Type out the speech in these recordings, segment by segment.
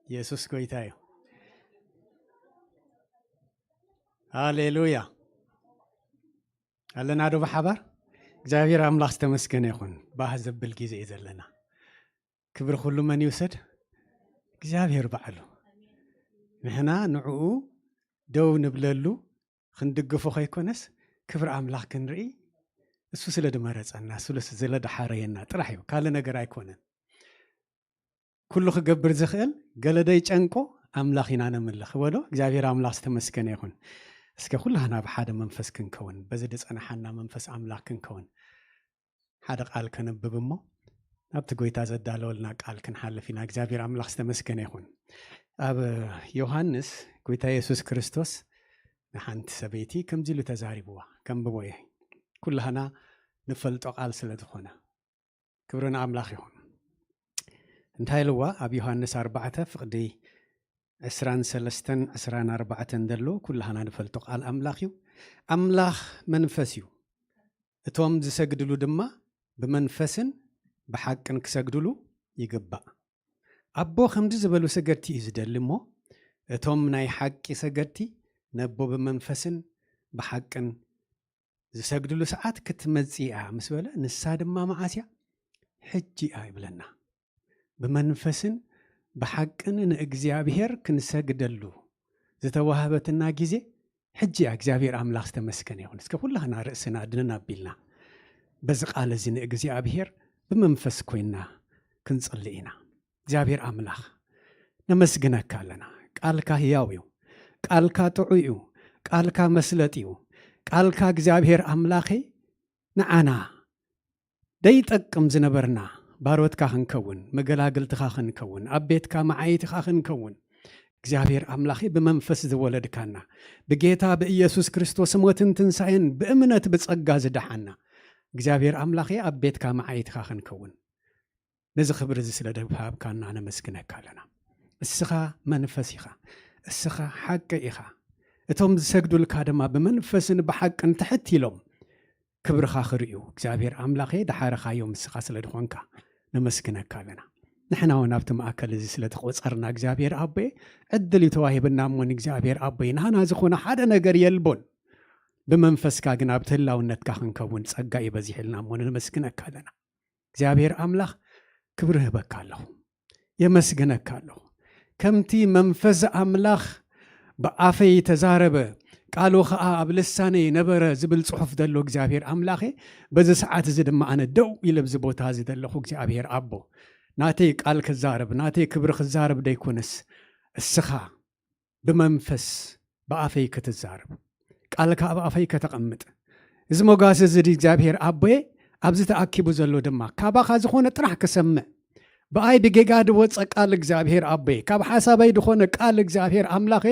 ኢየሱስ ጎይታ እዩ። ሃሌሉያ ኣለና ዶ ብሓባር እግዚአብሔር አምላክ ዝተመስገነ ይኹን። ባህ ዘብል ጊዜ እዩ ዘለና። ክብሪ ኩሉ መን ይውሰድ? እግዚአብሔር ባዕሉ። ንሕና ንዕኡ ደው ንብለሉ ክንድግፎ ከይኮነስ ክብሪ አምላክ ክንርኢ እሱ ስለ ድመረፀና ስለ ድሓረየና ጥራሕ እዩ። ካልእ ነገር ኣይኮነን። ኩሉ ክገብር ዝኽእል ገለደይ ጨንቆ አምላኽ ኢና ነምልኽ በሎ። እግዚአብሔር አምላክ ዝተመስገነ ይኹን። እስከ ኩላህና ብሓደ መንፈስ ክንከውን በዚ ድፀናሓና መንፈስ አምላክ ክንከውን ሓደ ቃል ከነብብ እሞ ናብቲ ጎይታ ዘዳለወልና ቃል ክንሓልፍ ኢና። እግዚአብሔር አምላክ ዝተመስገነ ይኹን። ኣብ ዮሃንስ ጎይታ ኢየሱስ ክርስቶስ ንሓንቲ ሰበይቲ ከምዚ ኢሉ ተዛሪብዋ ከንብቦ እየ። ኩላህና ንፈልጦ ቃል ስለ ዝኾነ ክብሪ ንኣምላኽ ይኹን። እንታይ ኢልዋ ኣብ ዮሃንስ 4 ፍቕዲ 23-24 ዘሎ ኩላህና ንፈልጦ ቃል ኣምላኽ እዩ። ኣምላኽ መንፈስ እዩ፣ እቶም ዝሰግድሉ ድማ ብመንፈስን ብሓቅን ክሰግድሉ ይግባእ። ኣቦ ከምዚ ዝበሉ ሰገድቲ እዩ ዝደሊ እሞ እቶም ናይ ሓቂ ሰገድቲ ነቦ ብመንፈስን ብሓቅን ዝሰግድሉ ሰዓት ክትመጽእ እያ ምስ በለ ንሳ ድማ መዓስያ ሕጂ እያ ይብለና። ብመንፈስን ብሓቅን ንእግዚአብሔር ክንሰግደሉ ዝተዋህበትና ጊዜ ሕጂ እያ። እግዚአብሔር አምላክ ዝተመስገነ ይኹን። እስከ ኩላህና ርእስና ድንን ኣቢልና በዚ ቃል እዚ ንእግዚአብሔር ብመንፈስ ኮይና ክንጽልይ ኢና። እግዚአብሔር አምላኽ ነመስግነካ ኣለና። ቃልካ ህያው እዩ፣ ቃልካ ጥዑይ እዩ፣ ቃልካ መስለጥ እዩ። ቃልካ እግዚአብሔር አምላኸ ንዓና ደይጠቅም ዝነበርና ባሮትካ ክንከውን፣ መገላግልትካ ክንከውን፣ ኣብ ቤትካ መዓይትካ ክንከውን እግዚአብሔር አምላኸ ብመንፈስ ዝወለድካና ብጌታ ብኢየሱስ ክርስቶስ ሞትን ትንሣኤን ብእምነት ብጸጋ ዝደሓና እግዚአብሔር አምላኸ ኣብ ቤትካ መዓይትካ ክንከውን ነዚ ክብሪ እዚ ስለ ደብሃብካና ነመስግነካ ኣለና። እስኻ መንፈስ ኢኻ፣ እስኻ ሓቂ ኢኻ። እቶም ዝሰግዱልካ ድማ ብመንፈስን ብሓቅን ትሕት ኢሎም ክብርኻ ክርእዩ እግዚአብሔር አምላኸ ድሓረኻዮም እስኻ ስለ ድኾንካ ነመስግነካ ኣለና። ንሕና እውን ኣብቲ ማእከል እዚ ስለ ተቆፀርና እግዚአብሔር ኣቦይ ዕድል ተዋሂብና እሞን እግዚአብሔር ኣቦይ ንሃና ዝኾነ ሓደ ነገር የልቦን ብመንፈስካ ግን ኣብ ትህላውነትካ ክንከውን ጸጋ ይበዚሕልና እሞን ነመስግነካ ኣለና። እግዚአብሔር አምላኽ ክብሪ ህበካ ኣለኹ፣ የመስግነካ ኣለኹ። ከምቲ መንፈስ አምላኽ ብኣፈይ ተዛረበ ቃሉ ከዓ ኣብ ልሳነይ ነበረ ዝብል ጽሑፍ ዘሎ እግዚአብሔር አምላኸ በዚ ሰዓት እዚ ድማ ኣነ ደው ኢለ ብዚ ቦታ እዚ ዘለኹ እግዚአብሔር ኣቦ ናተይ ቃል ክዛረብ ናተይ ክብሪ ክዛረብ ደይኮነስ እስኻ ብመንፈስ ብኣፈይ ክትዛረብ ቃልካ ኣብ ኣፈይ ከተቐምጥ እዚ ሞጋስ እዚ እግዚአብሔር ኣቦዬ ኣብዚ ተኣኪቡ ዘሎ ድማ ካባኻ ዝኾነ ጥራሕ ክሰምዕ በኣይ ብጌጋድ ወፀ ቃል እግዚአብሔር ኣቦዬ ካብ ሓሳበይ ድኾነ ቃል እግዚአብሔር አምላኸ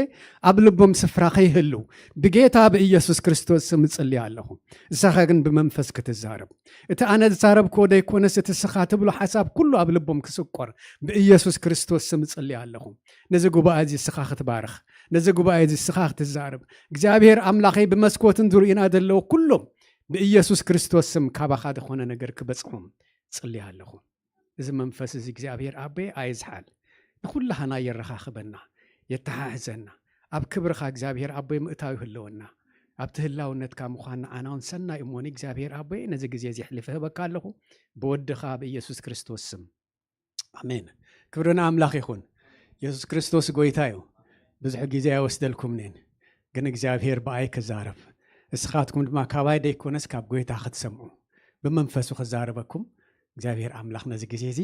ኣብ ልቦም ስፍራ ከይህሉ ብጌታ ብኢየሱስ ክርስቶስ ስም ጽልይ ኣለኹ። እስኻ ግን ብመንፈስ ክትዛረብ እቲ ኣነ ዝዛረብክዎ ደይኮነስ እቲ እስኻ ትብሎ ሓሳብ ኩሉ ኣብ ልቦም ክስቆር ብኢየሱስ ክርስቶስ ስም ጽልይ ኣለኹ። ነዚ ጉባኤ እዚ እስኻ ክትባርኽ፣ ነዚ ጉባኤ እዚ እስኻ ክትዛረብ እግዚአብሔር አምላኸ ብመስኮትን ዙርኢና ዘለዎ ኩሎም ብኢየሱስ ክርስቶስ ስም ካባኻ ድኾነ ነገር ክበጽሖም ጽልይ ኣለኹ። እዚ መንፈስ እዚ እግዚአብሔር ኣቦይ ኣይዝሓል ንኩላህና የረኻኽበና የተሓሕዘና ኣብ ክብርኻ እግዚአብሔር ኣቦይ ምእታዊ ይህልወና ኣብ ትህላውነትካ ምዃንና ኣናውን ሰናይ እሞኒ እግዚአብሔር ኣቦይ ነዚ ግዜ እዚ ሕሊፈ ህበካ ኣለኹ ብወድኻ ብኢየሱስ ክርስቶስ ስም ኣሜን። ክብርና ኣምላኽ ይኹን። ኢየሱስ ክርስቶስ ጎይታ እዩ። ብዙሕ ግዜ ኣይወስደልኩምንን ግን እግዚአብሔር ብኣይ ክዛረብ እስኻትኩም ድማ ካባይ ደይኮነስ ካብ ጎይታ ክትሰምዑ ብመንፈሱ ክዛረበኩም እግዚአብሔር አምላኽ ነዚ ግዜ እዚ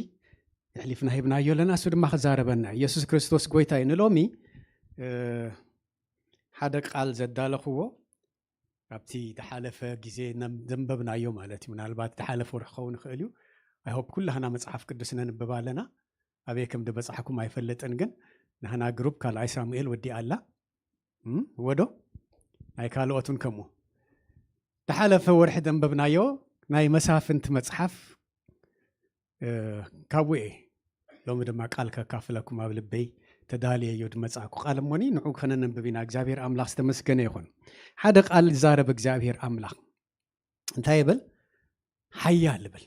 ሕሊፍና ሂብናዮ ኣለና። እሱ ድማ ክዛረበና ኢየሱስ ክርስቶስ ጎይታ እዩ። ንሎሚ ሓደ ቃል ዘዳለኽዎ ኣብቲ ተሓለፈ ግዜ ዘንበብናዮ ማለት እዩ። ምናልባት ተሓለፈ ርሕ ክኸውን ይኽእል እዩ። ኣይሆፕ ኩላህና መፅሓፍ ቅዱስ ነንብብ ኣለና። ኣበይ ከም ድበፅሓኩም ኣይፈለጥን፣ ግን ንሕና ግሩፕ ካልኣይ ሳሙኤል ወዲኣ ኣላ ወዶ ናይ ካልኦትን ከምኡ ተሓለፈ ወርሒ ዘንበብናዮ ናይ መሳፍንቲ መፅሓፍ ካብኡ ሎሚ ድማ ቃል ከካፍለኩም ኣብ ልበይ ተዳልየዮ ድመጻእኩ ቃል እሞኒ ንዑ ከነንብብ ኢና። እግዚአብሔር አምላኽ ዝተመስገነ ይኹን። ሓደ ቃል ዝዛረብ እግዚአብሔር አምላኽ እንታይ ይብል? ሓያል ይብል።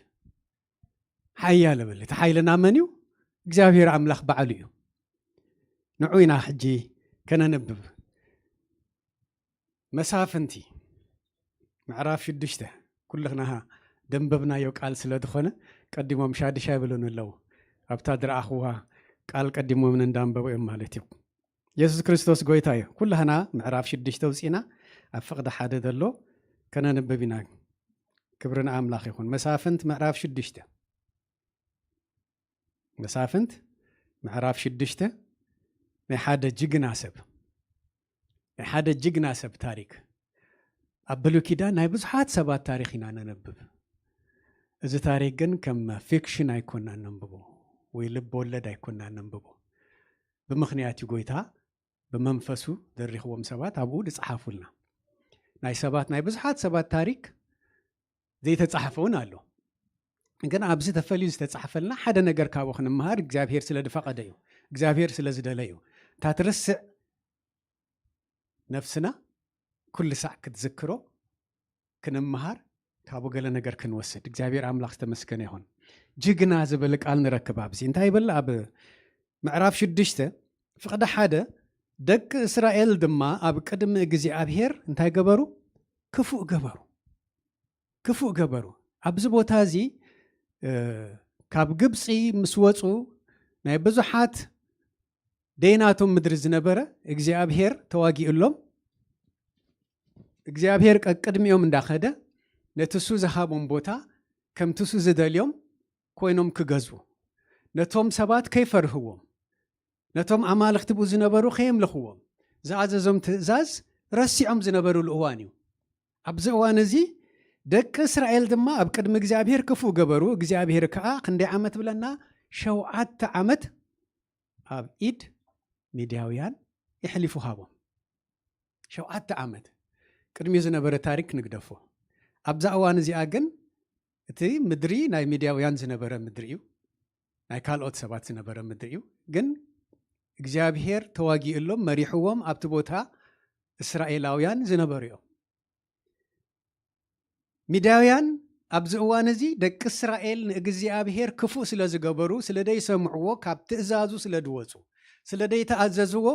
ሓያል ይብል። እቲ ሓይልና መን እዩ? እግዚአብሔር አምላኽ በዓሉ እዩ። نعوينا حجي كنا نبب مسافنتي معراف شدشته كلنا دنببنا يوقال سلا دخونه قديمو مشاد شابلون لو ابتادر اخوها قال قديمو من اندانببو مالتي يسوع كريستوس غويتاي كلنا معراف شدشته وصينا افقد حدا دلو كنا نببينا كبرنا املاخ يكون مسافنت معراف شدشته مسافنت معراف شدشته ናይ ሓደ ጅግና ሰብ ታሪክ ኣብ ብሉይ ኪዳን ናይ ብዙሓት ሰባት ታሪክ ኢና ነነብብ እዚ ታሪክ ግን ከም ፊክሽን ኣይኮናን ነንብቦ ወይ ልብ ወለድ ኣይኮናን ነንብቦ ብምኽንያት ጎይታ ብመንፈሱ ደሪኽዎም ሰባት ኣብኡ ዝፀሓፉልና ናይ ብዙሓት ሰባት ታሪክ ዘይተፃሓፈውን ኣሎ ግን ኣብዚ ተፈልዩ ዝተፃሓፈልና ሓደ ነገር ካብኡ ክንምሃር እግዚአብሔር ስለ ድፈቀደ እዩ እግዚአብሔር ስለ ዝደለዩ ታትርስዕ ነፍስና ኩል ሰዕ ክትዝክሮ ክንምሃር ካብኡ ገለ ነገር ክንወስድ እግዚአብሔር አምላክ ተመስገነ ይሁን ጅግና ዝብል ቃል ንረክብ ኣብዚ እንታይ ይብል ኣብ ምዕራፍ 6 ፍቅደ ሓደ ደቂ እስራኤል ድማ ኣብ ቅድሚ እግዚአብሔር እንታይ ገበሩ ክፉእ ገበሩ ኣብዚ ቦታ እዚ ካብ ግብፂ ምስ ወፁ ናይ ብዙሓት ደይናቶም ምድሪ ዝነበረ እግዚአብሔር ተዋጊኡሎም እግዚአብሔር ቅድሚኦም እንዳኸደ ነትሱ ዝሃቦም ቦታ ከም ትሱ ዝደልዮም ኮይኖም ክገዝኡ ነቶም ሰባት ከይፈርህዎም ነቶም ኣማልኽቲ ብኡ ዝነበሩ ከየምልኽዎም ዝኣዘዞም ትእዛዝ ረሲዖም ዝነበሩሉ እዋን እዩ ኣብዚ እዋን እዚ ደቂ እስራኤል ድማ ኣብ ቅድሚ እግዚአብሔር ክፉእ ገበሩ እግዚአብሔር ከዓ ክንደይ ዓመት ብለና 7 ዓመት ኣብ ኢድ ሚድያውያን ይሕሊፉ ሃቦም 7 ዓመት ቅድሚ ዝነበረ ታሪክ ንግደፎ ኣብዛ እዋን እዚኣ ግን እቲ ምድሪ ናይ ሚድያውያን ዝነበረ ምድሪ እዩ ናይ ካልኦት ሰባት ዝነበረ ምድሪ እዩ ግን እግዚአብሔር ተዋጊኡሎም መሪሕዎም ኣብቲ ቦታ እስራኤላውያን ዝነበሩ እዮም ሚድያውያን ኣብዚ እዋን እዚ ደቂ እስራኤል ንእግዚአብሔር ክፉእ ስለ ዝገበሩ ስለ ደይሰምዕዎ ካብ ትእዛዙ ስለ ድወፁ ስለ ደይተኣዘዝዎ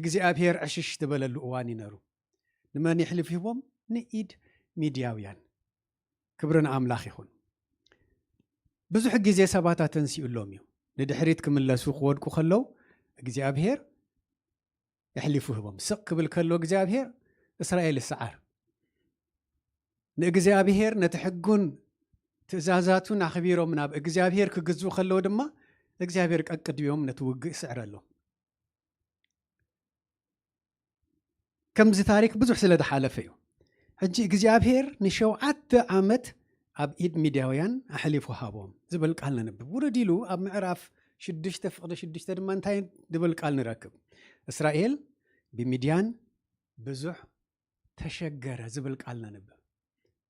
እግዚአብሔር ዕሽሽ ትበለሉ እዋን ይነሩ ንመን ይሕልፍዎም ንኢድ ሚድያውያን ክብርን ኣምላኽ ይኹን ብዙሕ ግዜ ሰባት ተንሲኡሎም እዩ ንድሕሪት ክምለሱ ክወድቁ ከለው እግዚአብሔር ይሕልፍዎም ስቕ ክብል ከሎ እግዚአብሔር እስራኤል ይሰዓር ንእግዚአብሔር ነቲ ሕጉን ትእዛዛቱን ኣኽቢሮም ናብ እግዚአብሔር ክግዝኡ ከለው ድማ እግዚአብሔር ቀቅድዮም ነቲ ውግእ ይስዕረሎ ከምዚ ታሪክ ብዙሕ ስለ ዝሓለፈ እዩ ሕጂ እግዚአብሔር ን7 ዓመት ኣብ ኢድ ሚድያውያን ኣሕሊፉ ሃቦም ዝብል ቃል ነንብብ ውርድ ኢሉ ኣብ ምዕራፍ 6 ፍቅዲ 6 ድማ እንታይ ዝብል ቃል ንረክብ እስራኤል ብሚድያን ብዙሕ ተሸገረ ዝብል ቃል ነንብብ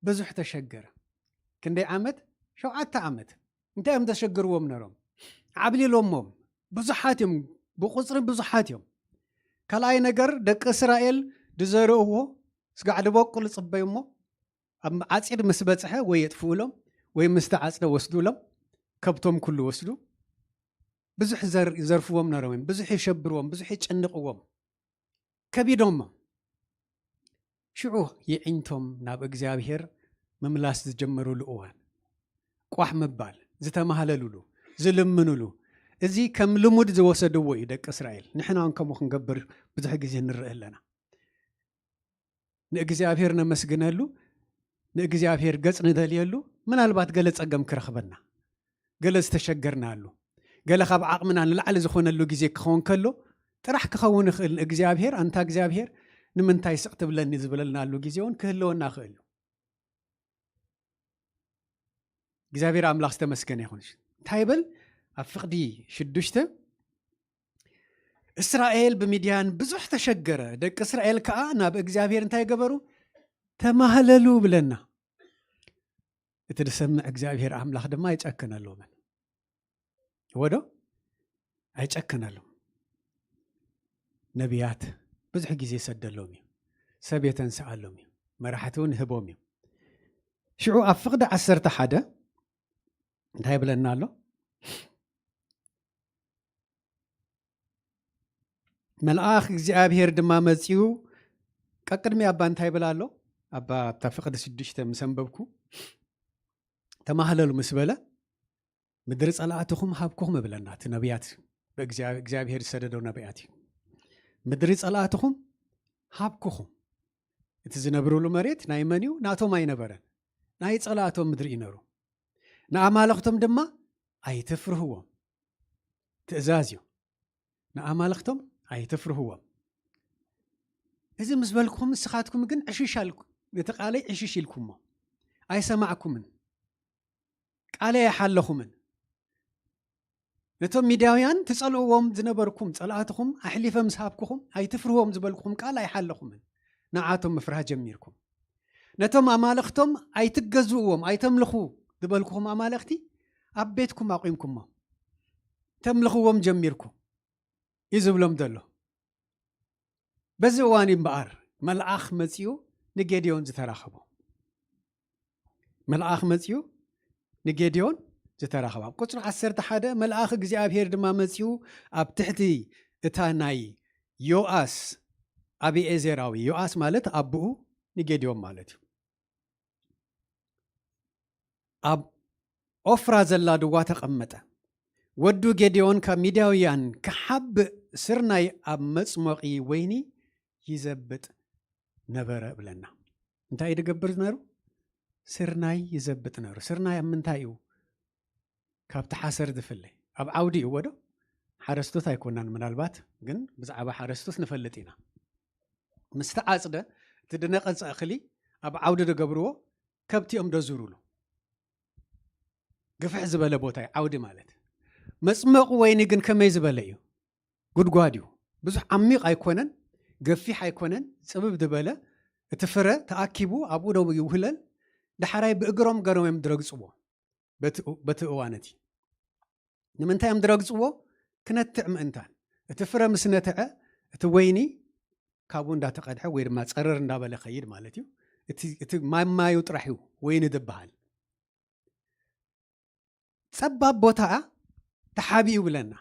ብዙሕ ተሸገረ ክንደይ ዓመት 7 ዓመት እንታይ እዮም ተሸገርዎም ነሮም ዓብሊሎሞም ብዙሓት እዮም ብቁፅሪ ብዙሓት እዮም ካልኣይ ነገር ደቂ እስራኤል ድዘርእዎ ስጋዕ ድበቁል ጽበይሞ ኣብ ዓፂድ ምስ በፅሐ ወይ የጥፍኡሎም ወይ ምስ ተዓፅደ ወስዱሎም ከብቶም ኩሉ ወስዱ ብዙሕ ዘርፍዎም ነሮም ብዙሕ ይሸብርዎም ብዙሕ ይጨንቅዎም ከቢዶም ሽዑ ይዕኝቶም ናብ እግዚአብሔር መምላስ ዝጀመሩሉ እዋን ቋሕ ምባል ዝተማሃለሉሉ ዝልምኑሉ እዚ ከም ልሙድ ዝወሰድዎ እዩ ደቂ እስራኤል ንሕና ከምኡ ክንገብር ብዙሕ ግዜ ንርኢ ኣለና ንእግዚአብሔር ነመስግነሉ ንእግዚአብሔር ገጽ ንደልየሉ ምናልባት ገለ ፀገም ክረኽበና ገለ ዝተሸገርና ኣሉ ገለ ካብ ዓቕምና ንላዕሊ ዝኾነሉ ግዜ ክኸውን ከሎ ጥራሕ ክኸውን ይኽእል ንእግዚአብሔር ኣንታ እግዚአብሔር ንምንታይ ስቕ ትብለኒ ዝብለልናሉ ግዜ እውን ክህልወና ክእል እዩ እግዚአብሔር ኣምላኽ ዝተመስገነ ይኹን እንታይ ይብል ኣብ ፍቅዲ 6 እስራኤል ብሚድያን ብዙሕ ተሸገረ ደቂ እስራኤል ከዓ ናብ እግዚአብሔር እንታይ ገበሩ ተማህለሉ ብለና እቲ ዝሰምዕ እግዚአብሔር ኣምላኽ ድማ ይጨክነሎምን ወዶ ኣይጨክነሎም ነቢያት ብዙሕ ግዜ ሰደሎም እዩ ሰብ የተንስኣሎም እዩ መራሕቲ እውን ህቦም እዩ ሽዑ ኣብ ፍቅዲ 11 እንታይ ብለና ኣሎ መልአኽ እግዚአብሔር ድማ መጺኡ ቀቅድሚ ኣባ እንታይ ብላሎ ኣባ ተፍቅድ 6 ምሰንበብኩ ተማህለሉ ምስ በለ ምድሪ ጸላእትኩም ሃብኩኩም ብለና እቲ ነቢያት በእግዚአብሔር ሰደደው ነቢያት ምድሪ ጸላእትኩም ሃብኩኩም እቲ ዝነብሩሉ መሬት ናይ መንዩ ናቶም ኣይነበረን ናይ ጸላእቶም ምድሪ ይነሩ ንኣማልኽቶም ድማ ኣይትፍርህዎም ትእዛዝ እዩ ንኣማልኽቶም ኣይትፍርህዎም እዚ ምስ በልኩም ንስኻትኩም ግን ዕሽሻልኩም እቲ ቃለይ ዕሽሽ ኢልኩሞ ኣይሰማዕኩምን ቃለይ ኣይሓለኹምን ነቶም ሚድያውያን ትጸልእዎም ዝነበርኩም ጸላእትኩም ኣሕሊፈ ምስ ሃብኩኹም ኣይትፍርህዎም ዝበልኩኹም ቃል ኣይሓለኹምን ንዓቶም ምፍራህ ጀሚርኩም ነቶም ኣማልኽቶም ኣይትገዝእዎም ኣይተምልኹ ዝበልኩኹም ኣማልኽቲ ኣብ ቤትኩም ኣቑምኩሞ ተምልኽዎም ጀሚርኩም እዩ ዝብሎም ዘሎ በዚ እዋን እምበኣር መልኣኽ መጺኡ ንጌድዮን ዝተራኸቦ መልኣኽ መጺኡ ንጌድዮን ዝተራኸበ ኣብ ቁጽሪ 11 መልኣኽ እግዚአብሔር ድማ መጺኡ ኣብ ትሕቲ እታ ናይ ዮአስ አቢዔዜራዊ ዮአስ ማለት ኣቡኡ ንጌድዮን ማለት እዩ ኣብ ኦፍራ ዘላ ድዋ ተቐመጠ ወዱ ጌድዮን ካብ ሚድያውያን ክሓብእ ስርናይ ኣብ መጽሞቒ ወይኒ ይዘብጥ ነበረ ብለና እንታይ ይድገብር ነሩ ስርናይ ይዘብጥ ነሩ ስርናይ ኣብ ምንታይ እዩ ካብቲ ሓሰር ዝፍለይ ኣብ ዓውዲ እዩ ወዶ ሓረስቶት ኣይኮናን ምናልባት ግን ብዛዕባ ሓረስቶት ንፈልጥ ኢና ምስቲ ዓጽደ እቲ ድነቐፀ እኽሊ ኣብ ዓውዲ ዝገብርዎ ከብቲኦም ደዙሩሉ ግፍሕ ዝበለ ቦታ እዩ ዓውዲ ማለት መጽመቑ ወይኒ ግን ከመይ ዝበለ እዩ ጉድጓድ እዩ ብዙሕ ዓሚቕ ኣይኮነን ገፊሕ ኣይኮነን ጽብብ ዝበለ እቲ ፍረ ተኣኪቡ ኣብኡ ደው ይውህለል ድሓራይ ብእግሮም ገሮም እዮም ድረግጽዎ በቲ እዋነቲ ንምንታይ እዮም ድረግጽዎ ክነትዕ ምእንታን እቲ ፍረ ምስ ነትዐ እቲ ወይኒ ካብኡ እንዳተቐድሐ ወይ ድማ ጸረር እንዳበለ ኸይድ ማለት እዩ እቲ ማዩ ጥራሕ እዩ ወይኒ ዝበሃል ጸባብ ቦታ ተሓቢኡ ብለና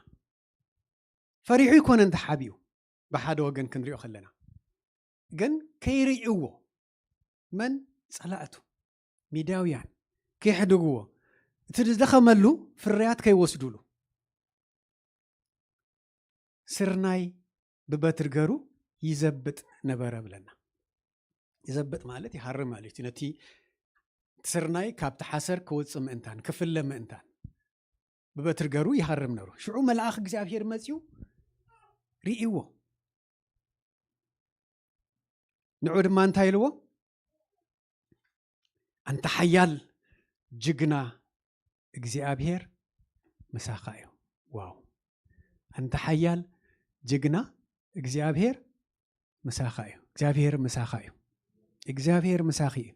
ፈሪሑ ይኮነን ተሓቢኡ ብሓደ ወገን ክንሪኦ ከለና ግን ከይርእይዎ መን ጸላእቱ ሚድያውያን ከይሕድግዎ እቲ ዝደኸመሉ ፍርያት ከይወስዱሉ ስርናይ ብበትር ገሩ ይዘብጥ ነበረ ብለና ይዘብጥ ማለት ይሃርም ማለት ነቲ ስርናይ ካብቲ ሓሰር ክወፅእ ምእንታን ክፍለ ምእንታን ብበትር ገሩ ይሃርም ነሩ ሽዑ መልአኽ እግዚአብሔር መጺኡ ርእይዎ ንዑ ድማ እንታይ ኢልዎ አንተ ሓያል ጅግና እግዚአብሔር መሳኻ እዩ ዋው አንተ ሓያል ጅግና እግዚአብሔር መሳኻ እዩ እግዚአብሔር መሳኻ እዩ እግዚአብሔር መሳኺ እዩ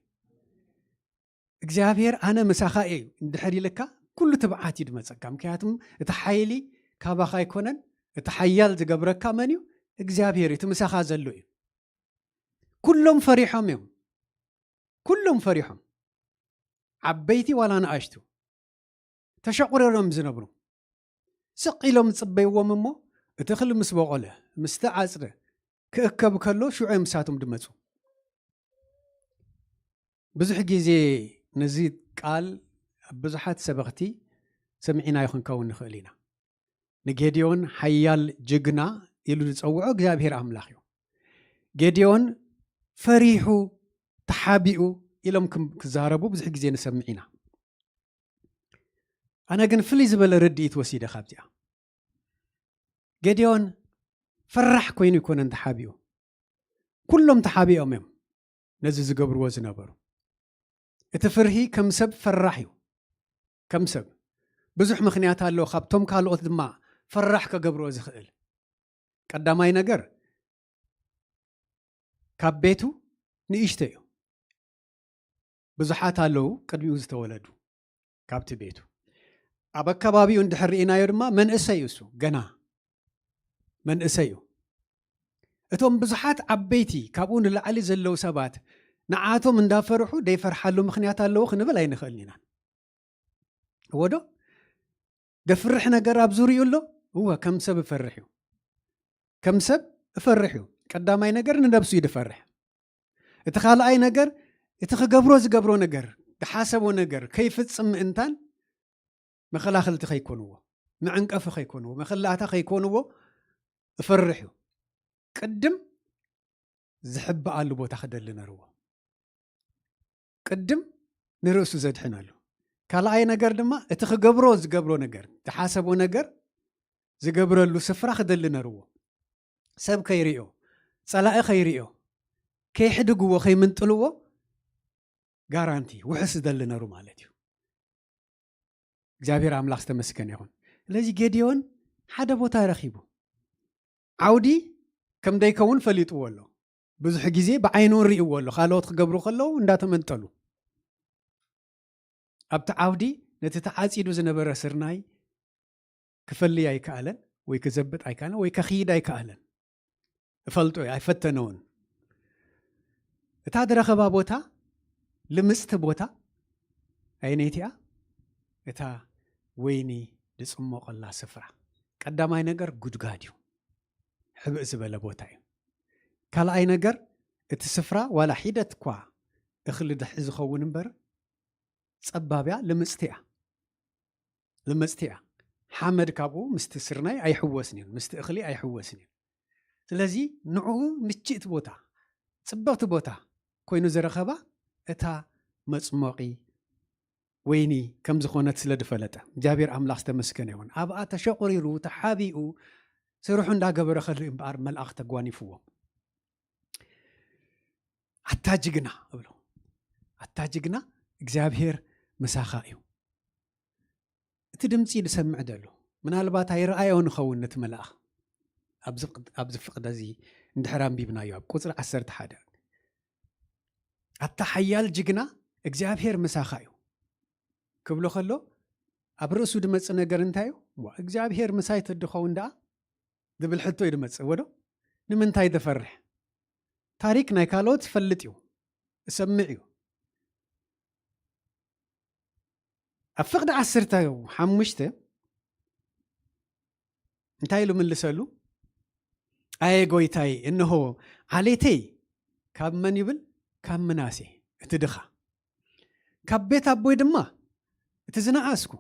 እግዚአብሔር ኣነ መሳኻ እዩ እንድሕር ኢልካ ኩሉ ትብዓት እዩ ድመጸካ ምክንያቱም እቲ ሓይሊ ካባኻ ኣይኮነን እቲ ሓያል ዝገብረካ መን እዩ እግዚአብሔር እቲ መሳኻ ዘሎ እዩ ኩሎም ፈሪሖም እዮም ኩሎም ፈሪሖም ዓበይቲ ዋላ ንኣሽቱ ተሸቁረሮም ዝነብሩ ስቕ ኢሎም ጽበይዎም እሞ እቲ እኽሊ ምስ በቆለ ምስ ተዓጽደ ክእከብ ከሎ ሽዑ ምሳቶም ድመጹ ብዙሕ ግዜ ነዚ ቃል ብዙሓት ሰበኽቲ ሰሚዒና ይኹንከውን ንኽእል ኢና ንጌድዮን ሓያል ጅግና ኢሉ ዝጸውዖ እግዚአብሔር ኣምላኽ እዩ ጌድዮን ፈሪሑ ተሓቢኡ ኢሎም ክዛረቡ ብዙሕ ግዜ ንሰምዕ ኢና ኣነ ግን ፍልይ ዝበለ ርድኢት ወሲደ ካብዚኣ ጌድዮን ፈራሕ ኮይኑ ይኮነን ተሓቢኡ ኩሎም ተሓቢኦም እዮም ነዚ ዝገብርዎ ዝነበሩ እቲ ፍርሂ ከም ሰብ ፈራሕ እዩ ከም ሰብ ብዙሕ ምኽንያት ኣለዎ ካብቶም ካልኦት ድማ ፈራሕ ከገብርዎ ዝኽእል ቀዳማይ ነገር ካብ ቤቱ ንእሽተ እዩ ብዙሓት ኣለዉ ቅድሚኡ ዝተወለዱ ካብቲ ቤቱ ኣብ ኣከባቢኡ እንድሕር ርኢናዮ ድማ መንእሰይ እሱ ገና መንእሰይ እዩ እቶም ብዙሓት ዓበይቲ ካብኡ ንላዕሊ ዘለው ሰባት ንዓቶም እንዳፈርሑ ደይፈርሓሉ ምኽንያት ኣለዎ ክንብል ኣይንኽእልን ኢና ወዶ ደፍርሕ ነገር ኣብ ዙርዩ ኣሎ እወ ከም ሰብ ፈርሕ እዩ كم سب افرحوا قداماي ነገር ንነብሱ ይድፈርሕ እቲ ካልኣይ ነገር እቲ ክገብሮ ዝገብሮ ነገር ተሓሰቦ ነገር ከይፍጽም እንታን መኸላኸልቲ ከይኮንዎ መዕንቀፍ ከይኮንዎ መኸላእታ ከይኮንዎ افرحوا ቅድም ዝሕብኣሉ ቦታ ክደሊ ነርዎ ቅድም ንርእሱ ዘድሕናሉ ካልኣይ ነገር ድማ እቲ ክገብሮ ዝገብሮ ነገር ተሓሰቦ ነገር ዝገብረሉ ስፍራ ክደሊ ነርዎ ሰብ ከይሪኦ ጸላኢ ከይሪኦ ከይሕድግዎ ከይምንጥልዎ ጋራንቲ ውሕስ ደሊ ነሩ ማለት እዩ እግዚአብሔር አምላክ ተመስገን ይሁን ስለዚ ጌዲዮን ሓደ ቦታ ረኺቡ ዓውዲ ከም ደይከውን ፈሊጥዎ ኣሎ ብዙሕ ግዜ ብዓይኑ ሪእዎ ኣሎ ካልኦት ክገብሩ ከለው እንዳተመንጠሉ ኣብቲ ዓውዲ ነቲ ተዓጺዱ ዝነበረ ስርናይ ክፈልይ ኣይከኣለን ወይ ክዘብጥ ኣይከኣለን ወይ ከኺድ ኣይከኣለን እፈልጦ ኣይፈተነውን እታ ድረኸባ ቦታ ልምጽቲ ቦታ ኣይነይቲያ እታ ወይኒ ድጽሞቐላ ስፍራ ቀዳማይ ነገር ጉድጋድ እዩ ሕብእ ዝበለ ቦታ እዩ ካልኣይ ነገር እቲ ስፍራ ዋላ ሒደት እኳ እኽሊ ድሕዚ ዝኸውን እምበር ጸባብያ ልምጽቲ እያ ሓመድ ካብኡ ምስቲ ስርናይ ኣይሕወስን እዩ ምስቲ እኽሊ ኣይሕወስን እዩ ስለዚ ንዕኡ ምችእቲ ቦታ ጽብቕቲ ቦታ ኮይኑ ዝረኸባ እታ መጽሞቒ ወይኒ ከም ዝኾነት ስለ ድፈለጠ እግዚአብሔር አምላክ ተመስገን ይሁን ኣብኣ ተሸቆሪሩ ተሓቢኡ ስርሑ እንዳገበረ ከሉ እምበር መልአክ ተጓኒፍዎ አታጅግና ብሎ አታጅግና እግዚአብሔር መሳኻ እዩ እቲ ድምፂ ልሰምዕ ደሎ ምናልባት ኣይረኣዮ ንኸውን ነቲ መልአክ ኣብዚ ፍቅደ እዚ እንድሕር አንቢብናዮ ኣብ ቁፅሪ 11 ኣታ ሓያል ጅግና እግዚአብሔር መሳኻ እዩ ክብሎ ከሎ ኣብ ርእሱ ድመጽእ ነገር እንታይ እዩ እግዚአብሔር መሳይ ተድኸውን ዳ ድብል ሕቶ ይድመጽእ ወዶ ንምንታይ ደፈርሕ ታሪክ ናይ ካልኦት ፈልጥ እዩ እሰምዕ እዩ ኣብ ፍቅደ 15 እንታይ ኢሉ ምልሰሉ ኣየ ጎይታይ እንሆ ዓሌተይ ካብ መን ይብል ካብ ምናሴ እቲ ድኻ ካብ ቤት ኣቦይ ድማ እቲ ዝነኣስኩ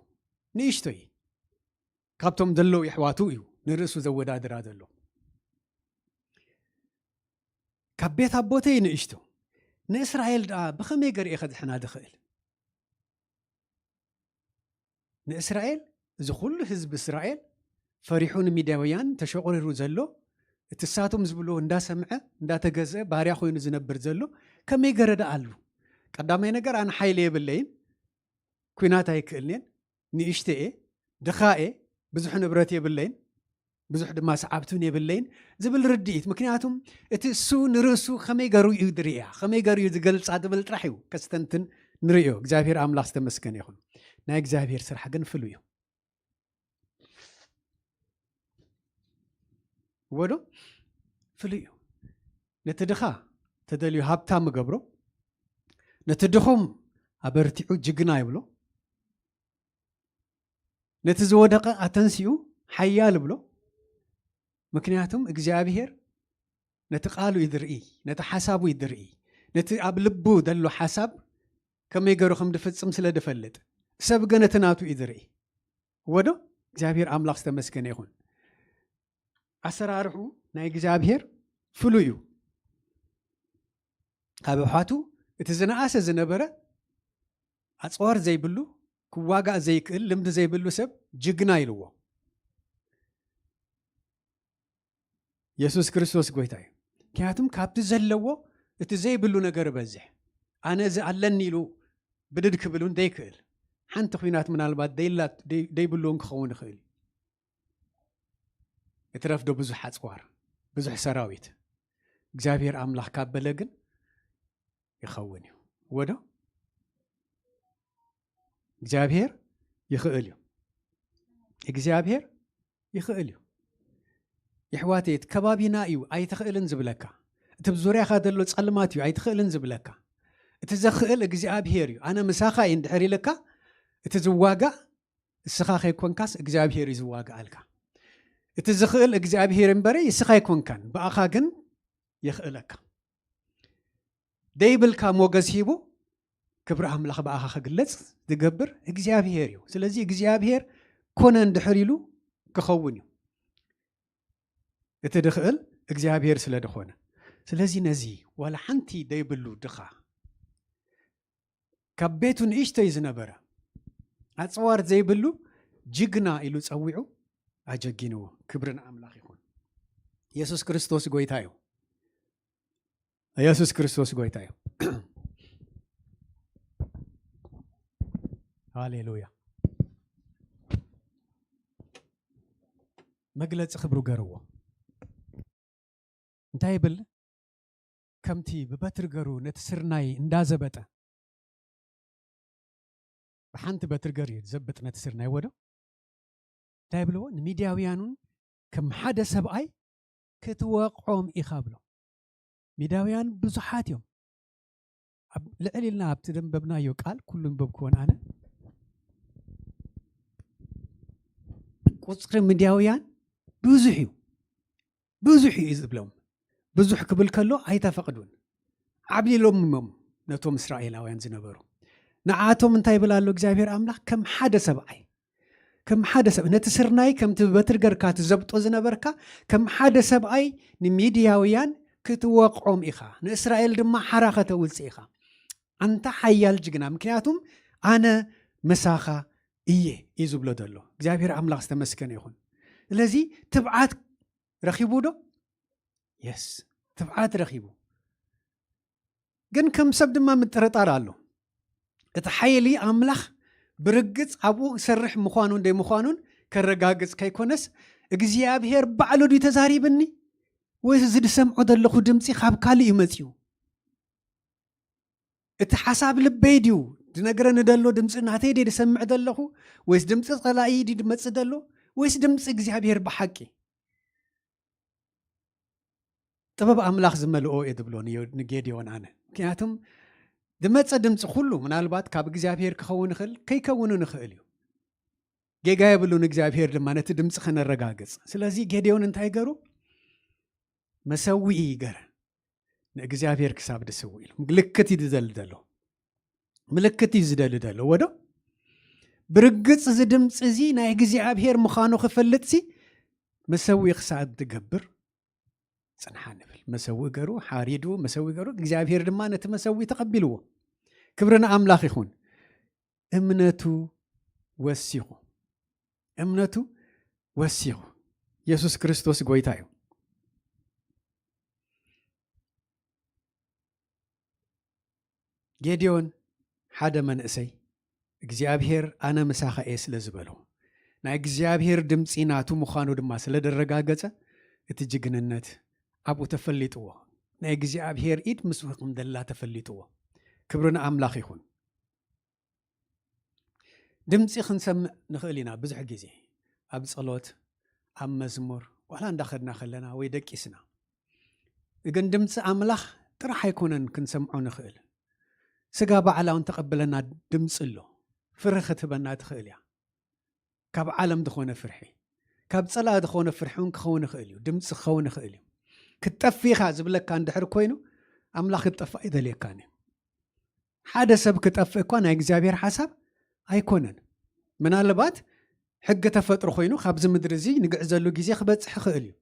ንእሽቶይ ካብቶም ዘለው ይሕዋቱ እዩ ንርእሱ ዘወዳድራ ዘሎ ካብ ቤት ኣቦተይ ንእሽቶ ንእስራኤል ዳ ብኸመይ ገሪኤ ከዝሕና ድኽእል ንእስራኤል እዚ ኩሉ ህዝቢ እስራኤል ፈሪሑ ንሚድያውያን ተሸቆሪሩ ዘሎ እቲ ሳቶም ዝብሎ እንዳሰምዐ እንዳተገዘ ባርያ ኮይኑ ዝነብር ዘሎ ከመይ ገረዳ ኣሉ ቀዳማይ ነገር ኣነ ሓይሊ የብለይን ኩናት ኣይክእልኔን ንእሽተኤ ድኻኤ ብዙሕ ንብረት የብለይን ብዙሕ ድማ ሰዓብቱን የብለይን ዝብል ርድኢት ምክንያቱም እቲ እሱ ንርእሱ ከመይ ገሩ እዩ ድርያ ከመይ ገሩ እዩ ዝገልጻ ድብል ጥራሕ እዩ ከስተንትን ንርእዮ እግዚአብሔር አምላክ ዝተመስገነ ይሁን ናይ እግዚአብሔር ስራሕ ግን ፍሉይ እዩ ወዶ ፍሉይ እዩ ነቲ ድኻ ተደልዩ ሃብታም ገብሮ ነቲ ድኹም ኣበርቲዑ ጅግና ይብሎ ነቲ ዝወደቐ ኣተንሲኡ ሓያል ብሎ ምክንያቱም እግዚአብሔር ነቲ ቃሉ ይድርኢ ነቲ ሓሳቡ ይድርኢ ነቲ ኣብ ልቡ ዘሎ ሓሳብ ከመይ ገሩ ከም ድፍጽም ስለ ድፈልጥ ሰብ ግን ነቲ ናቱ ይድርኢ ወዶ እግዚአብሔር አምላክ ዝተመስገነ ይሁን ኣሰራርሑ ናይ እግዚአብሔር ፍሉይ እዩ ካብ ኣሕዋቱ እቲ ዝነኣሰ ዝነበረ ኣጽዋር ዘይብሉ ክዋጋእ ዘይክእል ልምዲ ዘይብሉ ሰብ ጅግና ኢልዎ ኢየሱስ ክርስቶስ ጎይታ እዩ ምክንያቱም ካብቲ ዘለዎ እቲ ዘይብሉ ነገር በዝሕ ኣነ እዚ ኣለኒ ኢሉ ብድድ ክብሉን ደይክእል ሓንቲ ኩናት ምናልባት ደይብሉን ክኸውን ይኽእል እቲ ረፍዶ ብዙሕ ኣጽዋር ብዙሕ ሰራዊት እግዚአብሔር አምላክ ካበለ ግን ይኸውን እዩ ወዶ እግዚአብሔር ይኽእል እዩ እግዚአብሔር ይኽእል እዩ ይሕዋተት ከባቢና እዩ ኣይትኽእልን ዝብለካ እቲ ብዙርያኻ ዘሎ ጸልማት እዩ ኣይትኽእልን ዝብለካ እቲ ዘኽእል እግዚአብሔር እዩ ኣነ ምሳኻ እንድሕር ኢልካ እቲ ዝዋጋእ እስኻ ከይኮንካስ እግዚአብሔር እዩ ዝዋጋእ ኣልካ اتزخل እግዚአብሔር እምበረ ይስኻይ ኮንካን በአኻ ግን ይኽእለካ ደይብልካ ሞገስ ሂቡ ክብር አምላኽ በአኻ ክግለጽ ዝገብር እግዚአብሔር እዩ ስለዚ እግዚአብሔር ኮነ እንድሕሪሉ ክኸውን እዩ እትድኽእል እግዚአብሔር ስለ ደኾነ ስለዚ ነዚ ወላ ሓንቲ ደይብሉ ድኻ ካብ ቤቱ ንእሽተይ ዝነበረ ኣፅዋር ዘይብሉ ጅግና ኢሉ ፀዊዑ ኣጀጊንዎ ክብርን አምላኽ ይኹን ኢየሱስ ክርስቶስ ጎይታ እዩ ኢየሱስ ክርስቶስ ጎይታ እዩ ሃሌሉያ መግለጽ ክብሩ ገርዎ እንታይ ይብል ከምቲ ብበትር ገሩ ነቲ ስርናይ እንዳዘበጠ ብሓንቲ በትር ገር እዩ ዘብጥ ነቲ ስርናይ ወዶ እንታይ ይብልዎ ንሚድያውያኑን ከም ሓደ ሰብኣይ ክትወቕዖም ኢኻ ብሎ ሚድያውያን ብዙሓት እዮም ልዕል ኢልና ኣብቲ ደንበብናዮ ቃል ኩሉ ንበብክዎን ኣነ ቁፅሪ ሚድያውያን ብዙሕ እዩ ዝብሎም ብዙሕ ክብል ከሎ ኣይተፈቅዱን ዓብሊሎም ነቶም እስራኤላውያን ዝነበሩ ንዓቶም እንታይ ይብል ኣሎ እግዚአብሔር አምላኽ ከም ሓደ ሰብኣይ ነቲ ስርናይ ከምቲ በትር ገርካ ትዘብጦ ዝነበርካ ከም ሓደ ሰብኣይ ንሚድያውያን ክትወቕዖም ኢኻ ንእስራኤል ድማ ሓራኸ ተውፅእ ኢኻ አንተ ሓያል ጅግና ምክንያቱም ኣነ መሳኻ እየ እዩ ዝብሎ ዘሎ እግዚአብሔር አምላኽ ዝተመስገነ ይኹን ስለዚ ትብዓት ረኺቡ ዶ የስ ትብዓት ረኺቡ ግን ከም ሰብ ድማ ምጥርጣር ኣሎ እቲ ሓይሊ አምላኽ ብርግጽ ኣብኡ ሰርሕ ምዃኑን ደይ ምዃኑን ከረጋግጽ ከይኮነስ እግዚአብሔር ባዕሉ ዱ ተዛሪብኒ ወይስ ዝድሰምዖ ዘለኹ ድምፂ ካብ ካልእ ይመጽዩ እቲ ሓሳብ ልበይ ድዩ ዝነገረኒ ደሎ ድምፂ ናተይ ደ ድሰምዕ ዘለኹ ወይስ ድምፂ ጸላኢ ድመጽእ ደሎ ወይስ ድምፂ እግዚአብሔር ብሓቂ ጥበብ አምላኽ ዝመልኦ እየ ድብሎ ንጌድዮን ኣነ ምክንያቱም ድመፀ ድምፂ ኩሉ ምናልባት ካብ እግዚአብሔር ክኸውን ይኽእል ከይከውን ይኽእል እዩ ጌጋ የብሉን እግዚአብሔር ድማ ነቲ ድምፂ ከነረጋግጽ ስለዚ ጌድዮን እንታይ ገሩ መሰዊኢ ገረ ንእግዚአብሔር ክሳብ ድስው ኢሉ ምልክት ይዝደል ደሎ ምልክት ይዝደል ደሎ ወዶ ብርግጽ ዝድምፂ እዚ ናይ እግዚአብሔር ምዃኑ ክፈልጥሲ መሰዊኢ ክሳብ ትገብር ጽንሓ ንብል መሰዊኢ ገሩ ሓሪዱ መሰዊኢ ገሩ እግዚአብሔር ድማ ነቲ መሰዊኢ ተቀቢልዎ ክብርና አምላኽ ይኹን እምነቱ ወሲኹ ኢየሱስ ክርስቶስ ጎይታ እዩ ጌድዮን ሓደ መንእሰይ እግዚአብሔር ኣነ መሳኻ እየ ስለ ዝበሎ ናይ እግዚአብሔር ድምፂ ናቱ ምዃኑ ድማ ስለ ደረጋገጸ እቲ ጅግንነት ኣብኡ ተፈሊጥዎ ናይ እግዚአብሔር ኢድ ምስ ከም ደላ ተፈሊጥዎ ክብርና አምላኽ ይኹን ድምፂ ክንሰምዕ ንኽእል ኢና ብዙሕ ግዜ ኣብ ጸሎት ኣብ መዝሙር ዋላ እንዳኸድና ከለና ወይ ደቂስና ግን ድምፂ አምላኽ ጥራሕ ኣይኮነን ክንሰምዖ ንኽእል ስጋ ባዕላውን ተቐበለና ድምፂ ኣሎ ፍርሒ ክትበና ትኽእል እያ ካብ ዓለም ዝኾነ ፍርሒ ካብ ጸላ ዝኾነ ፍርሒ እውን ክኸውን ይኽእል እዩ ድምፂ ክኸውን ይኽእል እዩ ክትጠፊኻ ዝብለካ እንድሕር ኮይኑ አምላኽ ክትጠፋእ ይደልየካኒ ሓደ ሰብ ክጠፍእ እኳ ናይ እግዚአብሔር ሓሳብ ኣይኮነን ምናልባት ሕጊ ተፈጥሮ ኮይኑ ካብዚ ምድሪ እዚ ንግዕዘሉ ግዜ ክበፅሕ ይኽእል እዩ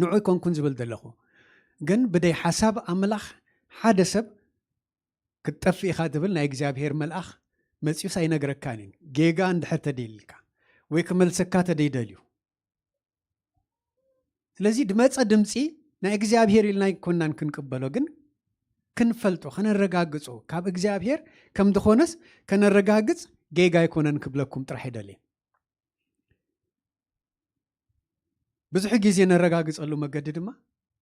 ንዑ ይኮንኩን ዝብል ዘለኹ ግን ብደይ ሓሳብ አምላኽ ሓደ ሰብ ክትጠፍእ ኢኻ ትብል ናይ እግዚአብሔር መልአኽ መፂኡስ ኣይነግረካን ጌጋ እንድሕር ተደይልካ ወይ ክመልሰካ ተደይደልዩ ስለዚ ድመፀ ድምፂ ናይ እግዚአብሔር ኢልና ይኮናን ክንቅበሎ ግን ክንፈልጦ ከነረጋግጾ ካብ እግዚአብሔር ከም ድኾነስ ከነረጋግጽ ጌጋ ይኮነን ክብለኩም ጥራሕ ይደልየ ብዙሕ ግዜ ነረጋግጸሉ መገዲ ድማ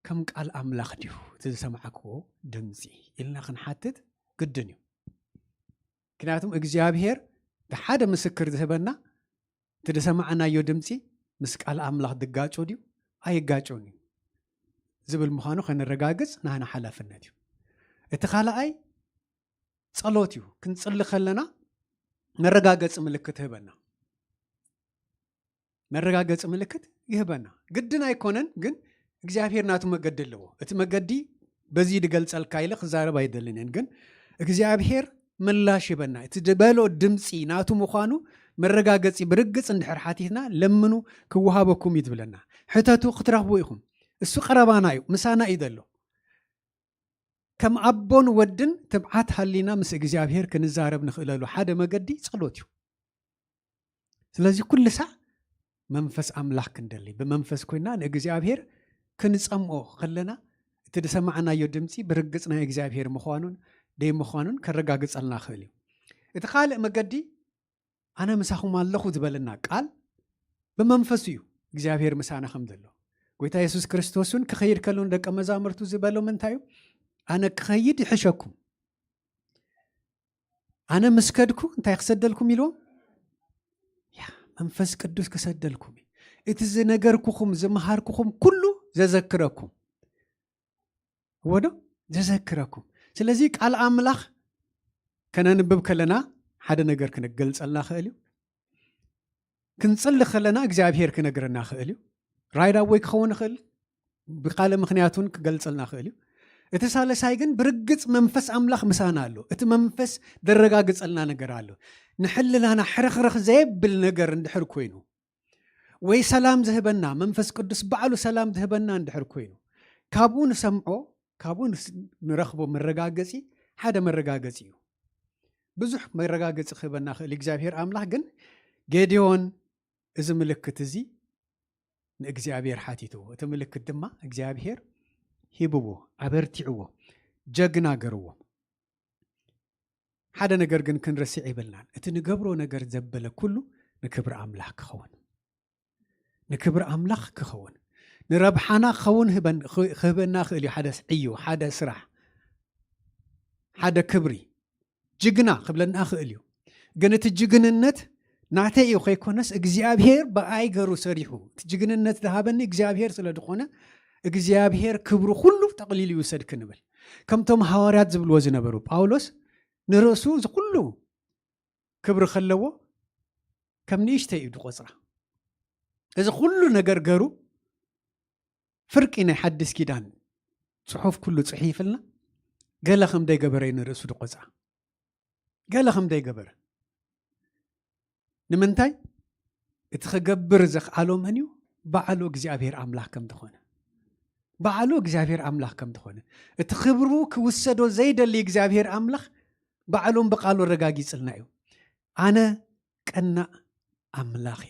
ከም ቃል አምላኽ ድዩ ዝሰማዓክዎ ድምፂ ኢልና ክንሓትት ግድን እዩ ምክንያቱም እግዚአብሔር ብሓደ ምስክር ዝህበና ትድሰማዕናዮ ድምፂ ምስ ቃል አምላኽ ድጋጮ ድዩ ኣይጋጮን እዩ ዝብል ምዃኑ ከነረጋግጽ ናህና ሓላፍነት እዩ እቲ ካልኣይ ጸሎት እዩ ክንጽሊ ከለና መረጋገጽ ምልክት ህበና መረጋገጽ ምልክት ይህበና ግድን አይኮነን ግን እግዚአብሔር ናቱ መገደልዎ እቲ መገዲ በዚህ ድገልጸልካ ኢለ ክዛረብ አይደልንን ግን እግዚአብሔር ምላሽ ይበና እቲ ድበሎ ድምፂ ናቱ ምዃኑ መረጋገፂ ብርግጽ እንድሕር ሓቲትና ለምኑ ክወሃበኩም ይትብለና ሕተቱ ክትረኽቡ ኢኹም እሱ ቀረባና እዩ ምሳና እዩ ዘሎ ከም ኣቦን ወድን ትብዓት ሃሊና ምስ እግዚአብሔር ክንዛረብ ንኽእለሉ ሓደ መገዲ ጸሎት እዩ ስለዚ ኩሉ ሰዕ መንፈስ ኣምላኽ ክንደሊ ብመንፈስ ኮይና ንእግዚአብሔር ክንጸምኦ ከለና እቲ ድሰማዕናዮ ድምፂ ብርግጽ ናይ እግዚአብሔር ምዃኑን ደይ ምዃኑን ከረጋግጸልና ክእል እዩ እቲ ካልእ መገዲ ኣነ ምሳኹም ኣለኹ ዝበለና ቃል ብመንፈስ እዩ እግዚአብሔር ምሳና ከም ዘሎ ጎይታ ኢየሱስ ክርስቶስን ክኸይድ ከለውን ደቀ መዛሙርቱ ዝበሎም እንታይ እዩ ኣነ ክኸይድ ይሕሸኩም ኣነ ምስከድኩ እንታይ ክሰደልኩም ኢልዎም ያ መንፈስ ቅዱስ ክሰደልኩም እቲ ዝነገርኩኹም ዝመሃርኩኹም ኩሉ ዘዘክረኩም ወዶ ዘዘክረኩም ስለዚ ቃል ኣምላኽ ከነንብብ ከለና ሓደ ነገር ክንገልጸልና ክእል እዩ ክንጽሊ ከለና እግዚአብሔር ክነግረና ክእል እዩ ራይዳ ወይ ክኸውን ክእል ብቃለ ምክንያቱን ክገልጸልና ክእል እዩ እቲ ሳለሳይ ግን ብርግጽ መንፈስ ኣምላኽ ምሳና ኣሎ እቲ መንፈስ ደረጋግጸልና ነገር ኣሎ ንሕልላና ሕርኽርኽ ዘይብል ነገር እንድሕር ኮይኑ ወይ ሰላም ዝህበና መንፈስ ቅዱስ ባዕሉ ሰላም ዝህበና እንድሕር ኮይኑ ካብኡ ንሰምዖ ካብኡ ንረኽቦ መረጋገፂ ሓደ መረጋገፂ እዩ ብዙሕ መረጋገፂ ክህበና ክእል እግዚአብሔር ኣምላኽ ግን ጌዲዮን እዚ ምልክት እዚ ንእግዚአብሔር ሓቲትዎ እቲ ምልክት ድማ እግዚአብሔር ሂብዎ ኣበርቲዕዎ ጀግና ገርዎ ሓደ ነገር ግን ክንረሲዕ ይብልናል እቲ ንገብሮ ነገር ዘበለ ኩሉ ንክብሪ ኣምላኽ ክኸውን ንክብሪ ኣምላኽ ክኸውን ንረብሓና ክኸውን ክህበና ክእል እዩ ሓደ ዕዮ ሓደ ስራሕ ሓደ ክብሪ ጅግና ክብለና ክእል እዩ ግን እቲ ጅግንነት ናተይ እዩ ከይኮነስ እግዚአብሔር ብኣይ ገሩ ሰሪሑ እቲ ጅግንነት ዝሃበኒ እግዚአብሔር ስለ ዝኾነ እግዚአብሔር ክብሩ ሁሉ ጠቕሊሉ ይውሰድ ክንብል ከምቶም ሐዋርያት ዝብልዎ ዝነበሩ ጳውሎስ ንርእሱ ዝኩሉ ክብሪ ከለዎ ከም ንእሽተይ እዩ ድቆፅራ እዚ ኩሉ ነገር ገሩ ፍርቂ ናይ ሓድስ ኪዳን ጽሑፍ ኩሉ ጽሒፍልና ገለ ከም ደይገበረ ንርእሱ ድቆፅራ ገለ ከም ደይገበረ ንምንታይ እቲ ክገብር ዘኽኣሎ መን እዩ ባዕሉ እግዚአብሔር ኣምላኽ ከም ዝኾነ ባዕሉ እግዚአብሔር ኣምላኽ ከም ዝኾነ እቲ ክብሩ ክውሰዶ ዘይደሊ እግዚአብሔር ኣምላኽ ባዕሉን በቃሉ ረጋጊጽልና እዩ ኣነ ቀናእ ኣምላኽ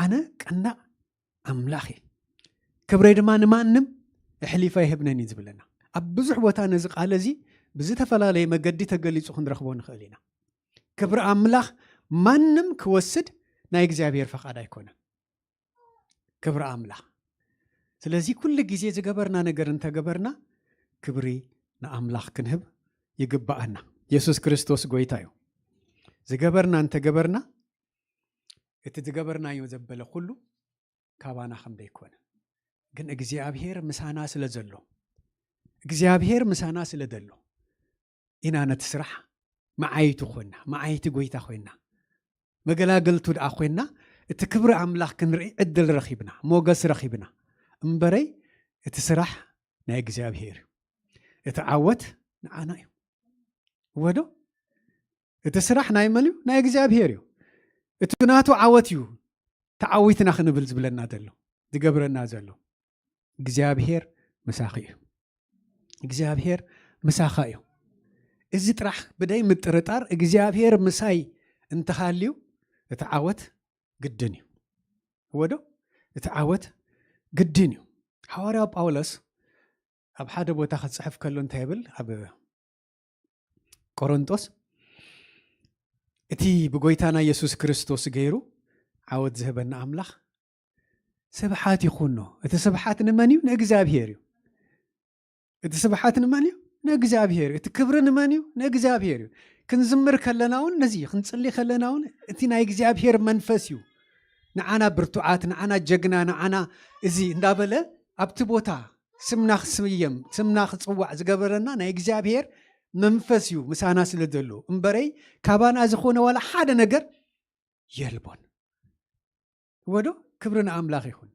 ኣነ ቀናእ ኣምላኽ ክብረይ ድማ ንማንም እሕሊፋ ይህብነኒ ዝብለና ኣብ ብዙሕ ቦታ ነዚ ቃል እዚ ብዝተፈላለየ መገዲ ተገሊጹ ክንረኽቦ ንኽእል ኢና ክብሪ ኣምላኽ ማንም ክወስድ ናይ እግዚአብሔር ፈቃድ ኣይኮነን ክብሪ ኣምላኽ ስለዚ ኩሉ ግዜ ዝገበርና ነገር እንተገበርና ክብሪ ንኣምላኽ ክንህብ ይግባአና ኢየሱስ ክርስቶስ ጎይታ እዩ ዝገበርና እንተገበርና እቲ ዝገበርናዮ ዘበለ ኩሉ ካባና ከም ደይኮነ ግን እግዚአብሔር ምሳና ስለ ዘሎ እግዚአብሔር ምሳና ስለ ዘሎ ኢና ነቲ ስራሕ መዓይቱ ኮይና መዓይቲ ጎይታ ኮይና መገላገልቱ ደኣ ኮይና እቲ ክብሪ ኣምላኽ ክንርኢ ዕድል ረኺብና ሞገስ ረኺብና እምበረይ እቲ ስራሕ ናይ እግዚአብሔር እዩ እቲ ዓወት ንዓና እዩ ወዶ እቲ ስራሕ ናይ መን እዩ ናይ እግዚአብሔር እዩ እቲ ናቱ ዓወት እዩ ተዓዊትና ክንብል ዝብለና ዘሎ ዝገብረና ዘሎ እግዚአብሔር ምሳኺ እዩ እግዚአብሔር ምሳኻ እዩ እዚ ጥራሕ ብደይ ምጥርጣር እግዚአብሔር ምሳይ እንተሃልዩ እቲ ዓወት ግድን እዩ ወዶ እቲ ዓወት ግድን እዩ ሐዋርያው ጳውሎስ ኣብ ሓደ ቦታ ክጽሕፍ ከሎ እንታይ ይብል ኣብ ቆሮንጦስ እቲ ብጎይታና ኢየሱስ ክርስቶስ ገይሩ ዓወት ዝህበና ኣምላኽ ስብሓት ይኹኖ እቲ ስብሓት ንመን እዩ ንእግዚአብሔር እዩ እቲ ስብሓት ንመን እዩ ንእግዚአብሔር እቲ ክብሪ ንመን እዩ ንእግዚአብሔር እዩ ክንዝምር ከለናውን ነዚ ክንጽሊ ከለናውን እቲ ናይ እግዚአብሔር መንፈስ እዩ ንዓና ብርቱዓት ንዓና ጀግና ንዓና እዚ እንዳበለ ኣብቲ ቦታ ስምና ክስምየም ስምና ክጽዋዕ ዝገበረና ናይ እግዚአብሔር መንፈስ እዩ ምሳና ስለ ዘሎ እምበረይ ካባና ዝኾነ ዋላ ሓደ ነገር የልቦን ወዶ ክብርና አምላኽ ይሁን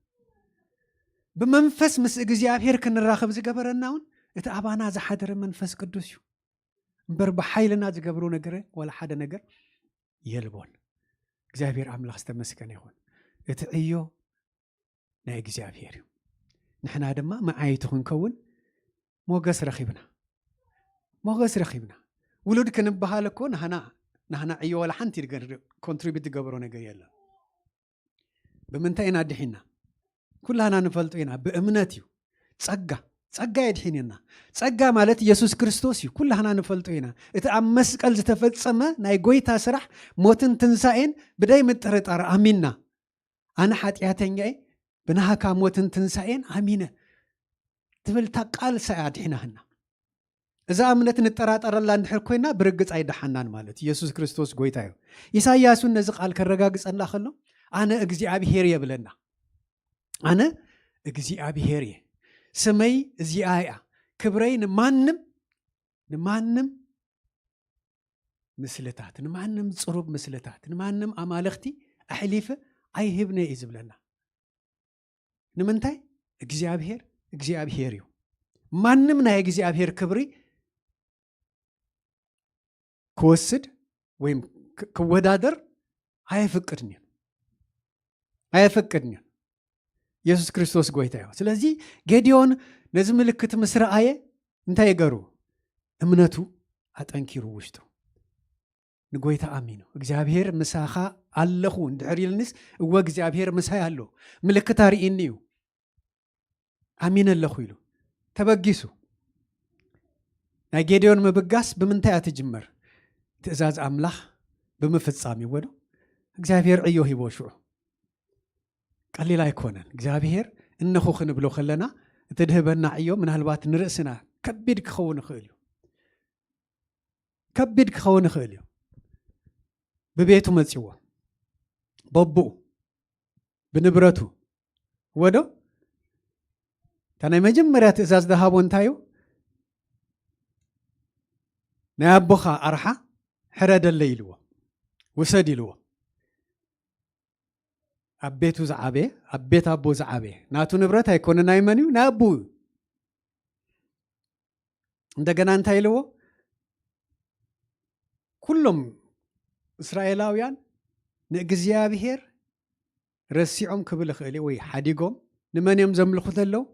ብመንፈስ ምስ እግዚአብሔር ክንራኸብ ዝገበረናውን እቲ አባና ዝሓደረ መንፈስ ቅዱስ እዩ እምበር ብሓይልና ዝገብሮ ነገር ወላ ሓደ ነገር የልቦን እግዚአብሔር አምላኽ ዝተመስገነ ይሁን እቲ ዕዮ ናይ እግዚአብሔር እዩ ንሕና ድማ መዓይቱ ክንከውን ሞገስ ረኺብና ውሉድ ክንበሃል እኮ ናህና ዕዮ ወላ ሓንቲ ኮንትሪቢዩት ዝገብሮ ነገር የለን ብምንታይ ኢና ድሒና ኩላና ንፈልጦ ኢና ብእምነት እዩ ጸጋ የድሒንና ጸጋ ማለት ኢየሱስ ክርስቶስ እዩ ኩላና ንፈልጦ ኢና እቲ ኣብ መስቀል ዝተፈጸመ ናይ ጎይታ ስራሕ ሞትን ትንሳኤን ብደይ ምጥርጣር ኣሚንና ኣነ ሓጢአተኛ እየ ብናሃካ ሞትን ትንሳኤን ኣሚነ ትብልታ ቃል ሳያ ድሒናህና እዛ እምነት ንጠራጠረላ እንድሕር ኮይና ብርግጽ ኣይደሓናን ማለት ኢየሱስ ክርስቶስ ጎይታ እዩ ኢሳይያስ ነዚ ቃል ከረጋግጸና ከሎ ኣነ እግዚአብሔር የብለና ኣነ እግዚአብሔር እየ ስመይ እዚኣ እያ ክብረይ ንማንም ምስልታት ንማንም ጽሩብ ምስልታት ንማንም ኣማልኽቲ ኣሕሊፈ ኣይህብነ እዩ ዝብለና ንምንታይ እግዚአብሔር እዩ ማንም ናይ እግዚአብሔር ክብሪ ክወስድ ወይም ክወዳደር ኣይፍቅድን ኢየሱስ ክርስቶስ ጎይታ እዩ ስለዚ ጌዲዮን ነዚ ምልክት ምስ ረአየ እንታይ ገሩ እምነቱ ኣጠንኪሩ ውሽጡ ንጎይታ ኣሚኑ እግዚአብሔር ምሳኻ ኣለኹ እንድሕር ኢልንስ እወ እግዚአብሔር ምሳይ ኣሎ ምልክት ኣርኢኒ እዩ ኣሚን ኣለኹ ኢሉ ተበጊሱ ናይ ጌዲዮን ምብጋስ ብምንታይ ኣትጅመር ትእዛዝ ኣምላኽ ብምፍጻም ይወዶ እግዚአብሔር ዕዮ ሂቦ ሽዑ ቀሊል ኣይኮነን እግዚአብሔር እነኹ ክንብሎ ከለና እትድህበና ዕዮ ምናልባት ንርእስና ከቢድ ክኸውን ይኽእል እዩ ብቤቱ መጺዎ በቡኡ ብንብረቱ ወዶ ታናይ መጀመርያ ትእዛዝ ዝሃቦ እንታይ እዩ ናይ ኣቦኻ ኣርሓ ሕረደለ ኢልዎ ውሰድ ኢልዎ ኣብ ቤቱ ዝዓበየ ኣብ ቤት ኣቦ ዝዓበየ ናቱ ንብረት ኣይኮነ ናይ መን እዩ ናይ ኣቦ እዩ እንደገና እንታይ ኢልዎ ኩሎም እስራኤላውያን ንእግዚአብሔር ረሲዖም ክብል ይኽእል ወይ ሓዲጎም ንመን እዮም ዘምልኹ ዘለዉ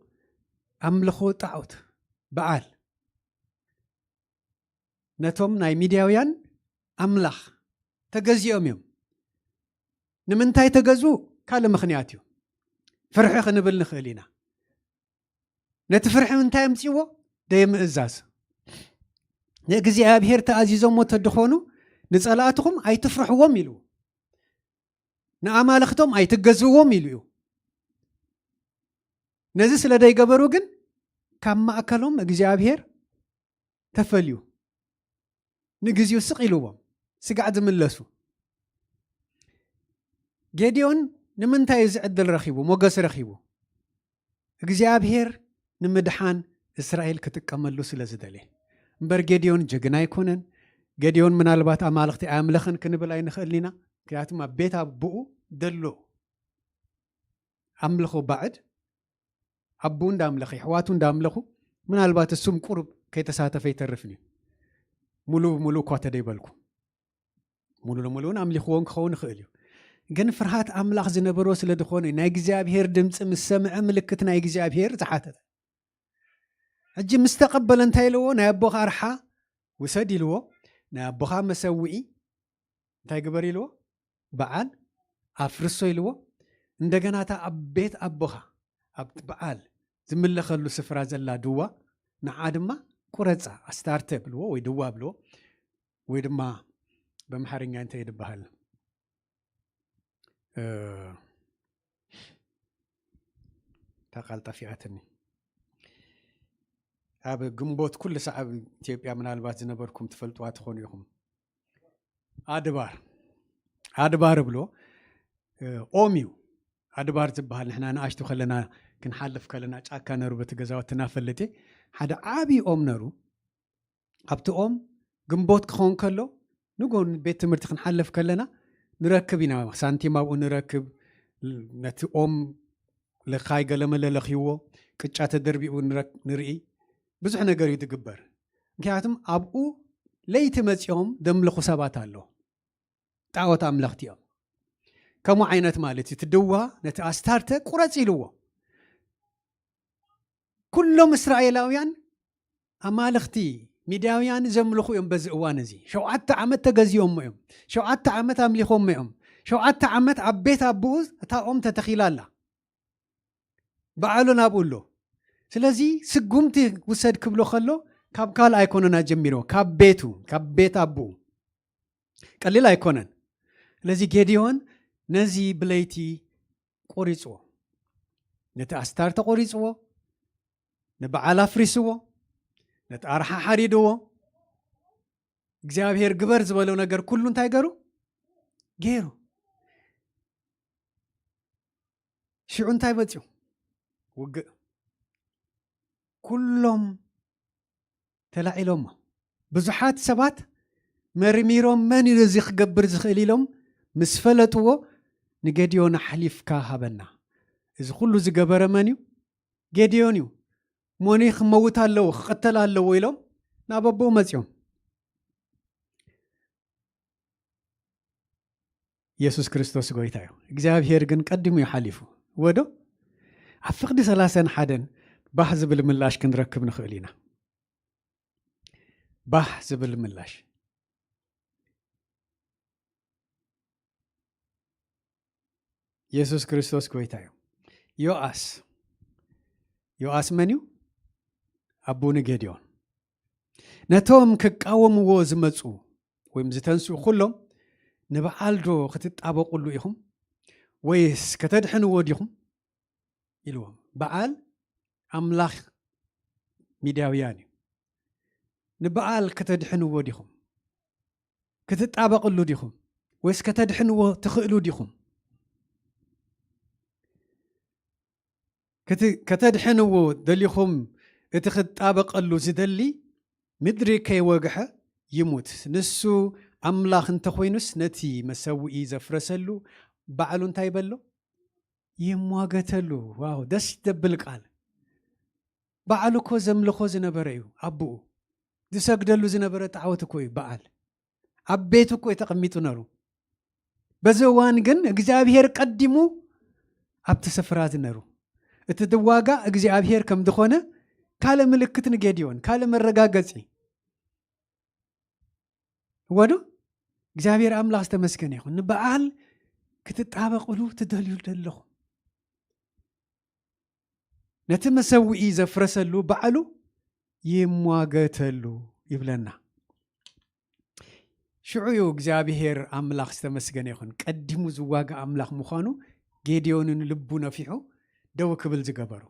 ኣምልኾ ጣዖት በዓል ነቶም ናይ ሚድያውያን ኣምላኽ ተገዚኦም እዮም ንምንታይ ተገዙ ካልእ ምኽንያት እዩ ፍርሒ ክንብል ንኽእል ኢና ነቲ ፍርሒ ምንታይ ኣምፂዎ ደየምእዛዝ ንእግዚአብሔር ተኣዚዞም ተድኾኑ ንጸላእትኹም ኣይትፍርሕዎም ኢሉ ንኣማልኽቶም ኣይትገዝዎም ኢሉ እዩ ነዚ ስለ ደይገበሩ ግን ካብ ማእከሎም እግዚአብሔር ተፈልዩ ንግዚኡ ስቕ ኢልዎም ስጋዕ ዝምለሱ ጌዲዮን ንምንታይ ዝዕድል ረኺቡ ሞገስ ረኺቡ እግዚአብሔር ንምድሓን እስራኤል ክጥቀመሉ ስለ ዝደልየ እምበር ጌዲዮን ጀግና ኣይኮነን ጌዲዮን ምናልባት ኣማልኽቲ ኣምለኽን ክንብል ኣይንኽእል ኢና ምክንያቱም ኣብ ቤት ኣቦኡ ደሎ ኣምልኹ ባዕድ ኣቦኡ እንዳምለኸ ኣሕዋቱ እንዳምለኹ ምናልባት እሱም ቁሩብ ከይተሳተፈ ይተርፍን እዩ ሙሉእ እኳ ተደይበልኩም ሙሉእ ለሙሉውን ኣምሊኽዎን ክኸውን ይኽእል እዩ ግን ፍርሃት ኣምላኽ ዝነበሮ ስለ ድኾነ ናይ እግዚአብሔር ድምፂ ምስ ሰምዐ ምልክት ናይ እግዚአብሔር ዝሓተተ ሕጂ ምስ ተቐበለ እንታይ ኢልዎ ናይ ኣቦኻ ኣርሓ ውሰድ ኢልዎ ናይ ኣቦኻ መሰዊዒ እንታይ ግበር ኢልዎ በዓል ኣፍርሶ ኢልዎ እንደገና እታ ኣብ ቤት ኣቦኻ ኣብቲ በዓል ዝምለኸሉ ስፍራ ዘላ ድዋ ንዓ ድማ ቁረፃ ኣስታርተ ብልዎ ወይ ድዋ ብልዎ ወይ ድማ በምሓርኛ እንታይ ይድበሃል ተቃልጠፊኣትኒ ኣብ ግንቦት ኩሉ ሰዓብ ኢትዮጵያ ምናልባት ዝነበርኩም ትፈልጥዋ ትኾኑ ኢኹም ኣድባር ብሎ ኦም እዩ ኣድባር ዝበሃል ንሕና ንኣሽቱ ከለና ክንሓልፍ ከለና ጫካ ነሩ በቲ ገዛወትና ፈለጤ ሓደ ዓብዪ ኦም ነሩ ኣብቲ ኦም ግንቦት ክኸውን ከሎ ንጎን ቤት ትምህርቲ ክንሓልፍ ከለና ንረክብ ኢና ሳንቲም ኣብኡ ንረክብ ነቲ ኦም ለኻይ ገለመለ ለኺዎ ቅጫ ተደርቢኡ ንርኢ ብዙሕ ነገር እዩ ትግበር ምክንያቱም ኣብኡ ለይቲ መፂኦም ደምልኹ ሰባት ኣሎ ጣዖት ኣምለኽቲ እዮም ከምኡ ዓይነት ማለት እዩ ትድዋ ነቲ ኣስታርተ ቁረፅ ኢልዎ ኩሎም እስራኤላውያን ኣማልኽቲ ሚድያውያን ዘምልኹ እዮም በዚ እዋን እዚ 7 ዓመት ተገዚኦም እዮም 7 ዓመት ኣምሊኾም እዮም 7 ዓመት ኣብ ቤት ኣቦኡ እታ ኦም ተተኺላ ኣላ በዓሉ ናብኡ ኣሎ ስለዚ ስጉምቲ ውሰድ ክብሎ ከሎ ካብ ካል ኣይኮነን ጀሚሮ ካብ ቤት ኣቦኡ ቀሊል ኣይኮነን ስለዚ ጌዲዮን ነዚ ብለይቲ ቆሪፅዎ ነቲ ኣስታር ተቆሪፅዎ ንበዓል ኣፍሪስዎ ነቲ ኣርሓ ሓሪድዎ እግዚአብሔር ግበር ዝበለው ነገር ኩሉ እንታይ ገይሩ ሽዑ እንታይ መፅኡ ውግእ ኩሎም ተላዒሎም ብዙሓት ሰባት መርሚሮም መን እዩ እዚ ክገብር ዝኽእል ኢሎም ምስ ፈለጥዎ ንጌዲዮን ሓሊፍካ ሃበና እዚ ኩሉ ዝገበረ መን እዩ ጌዲዮን እዩ ሞኒ ክመውት ኣለዎ ክቀተል ኣለዎ ኢሎም ናብ ኣቦኡ መፅኦም ኢየሱስ ክርስቶስ ጎይታ እዩ እግዚአብሔር ግን ቀድሙ ይሓሊፉ ወዶ ኣብ ፍቅዲ 31 ባህ ዝብል ምላሽ ክንረክብ ንኽእል ኢና ባህ ዝብል ምላሽ ኢየሱስ ክርስቶስ ጎይታ እዩ ዮአስ መን እዩ ኣቦኑ ጌዲዮን ነቶም ክቃወምዎ ዝመፁ ወይም ዝተንስኡ ኩሎም ንበዓልዶ ክትጣበቁሉ ኢኹም ወይስ ከተድሕንዎ ዲኹም ኢልዎም በዓል ኣምላኽ ሚድያውያን እዩ ንበዓል ከተድሕንዎ ዲኹም ክትጣበቁሉ ዲኹም ወይስ ከተድሕንዎ ትኽእሉ ዲኹም ከተድሕንዎ ደሊኹም እቲ ክትጣበቀሉ ዝደሊ ምድሪ ከይወግሐ ይሙት ንሱ ኣምላኽ እንተኾይኑስ ነቲ መሰውኢ ዘፍረሰሉ ባዕሉ እንታይ በሎ ይሟገተሉ ዋው ደስ ደብል ቃል ባዕሉ እኮ ዘምልኾ ዝነበረ እዩ ኣቦኡ ዝሰግደሉ ዝነበረ ጣዖት እኮ እዩ በዓል ኣብ ቤቱ እኮ ተቐሚጡ ነሩ በዚ እዋን ግን እግዚአብሔር ቀዲሙ ኣብቲ ስፍራ ዝነሩ እቲ ድዋጋ እግዚአብሔር ከም ዝኾነ ካለ ምልክት ንጌዲዮን ካለ መረጋገፂ ወዶ እግዚአብሔር ኣምላኽ ዝተመስገነ ይኹን ንበዓል ክትጣበቁሉ ትደልዩ ዘለኹም ነቲ መሰውኢ ዘፍረሰሉ ባዕሉ ይሟገተሉ ይብለና ሽዑዩ እግዚአብሔር ኣምላኽ ዝተመስገነ ይኹን ቀዲሙ ዝዋጋ ኣምላኽ ምዃኑ ጌዲዮንን ልቡ ነፊሑ ደው ክብል ዝገበሩ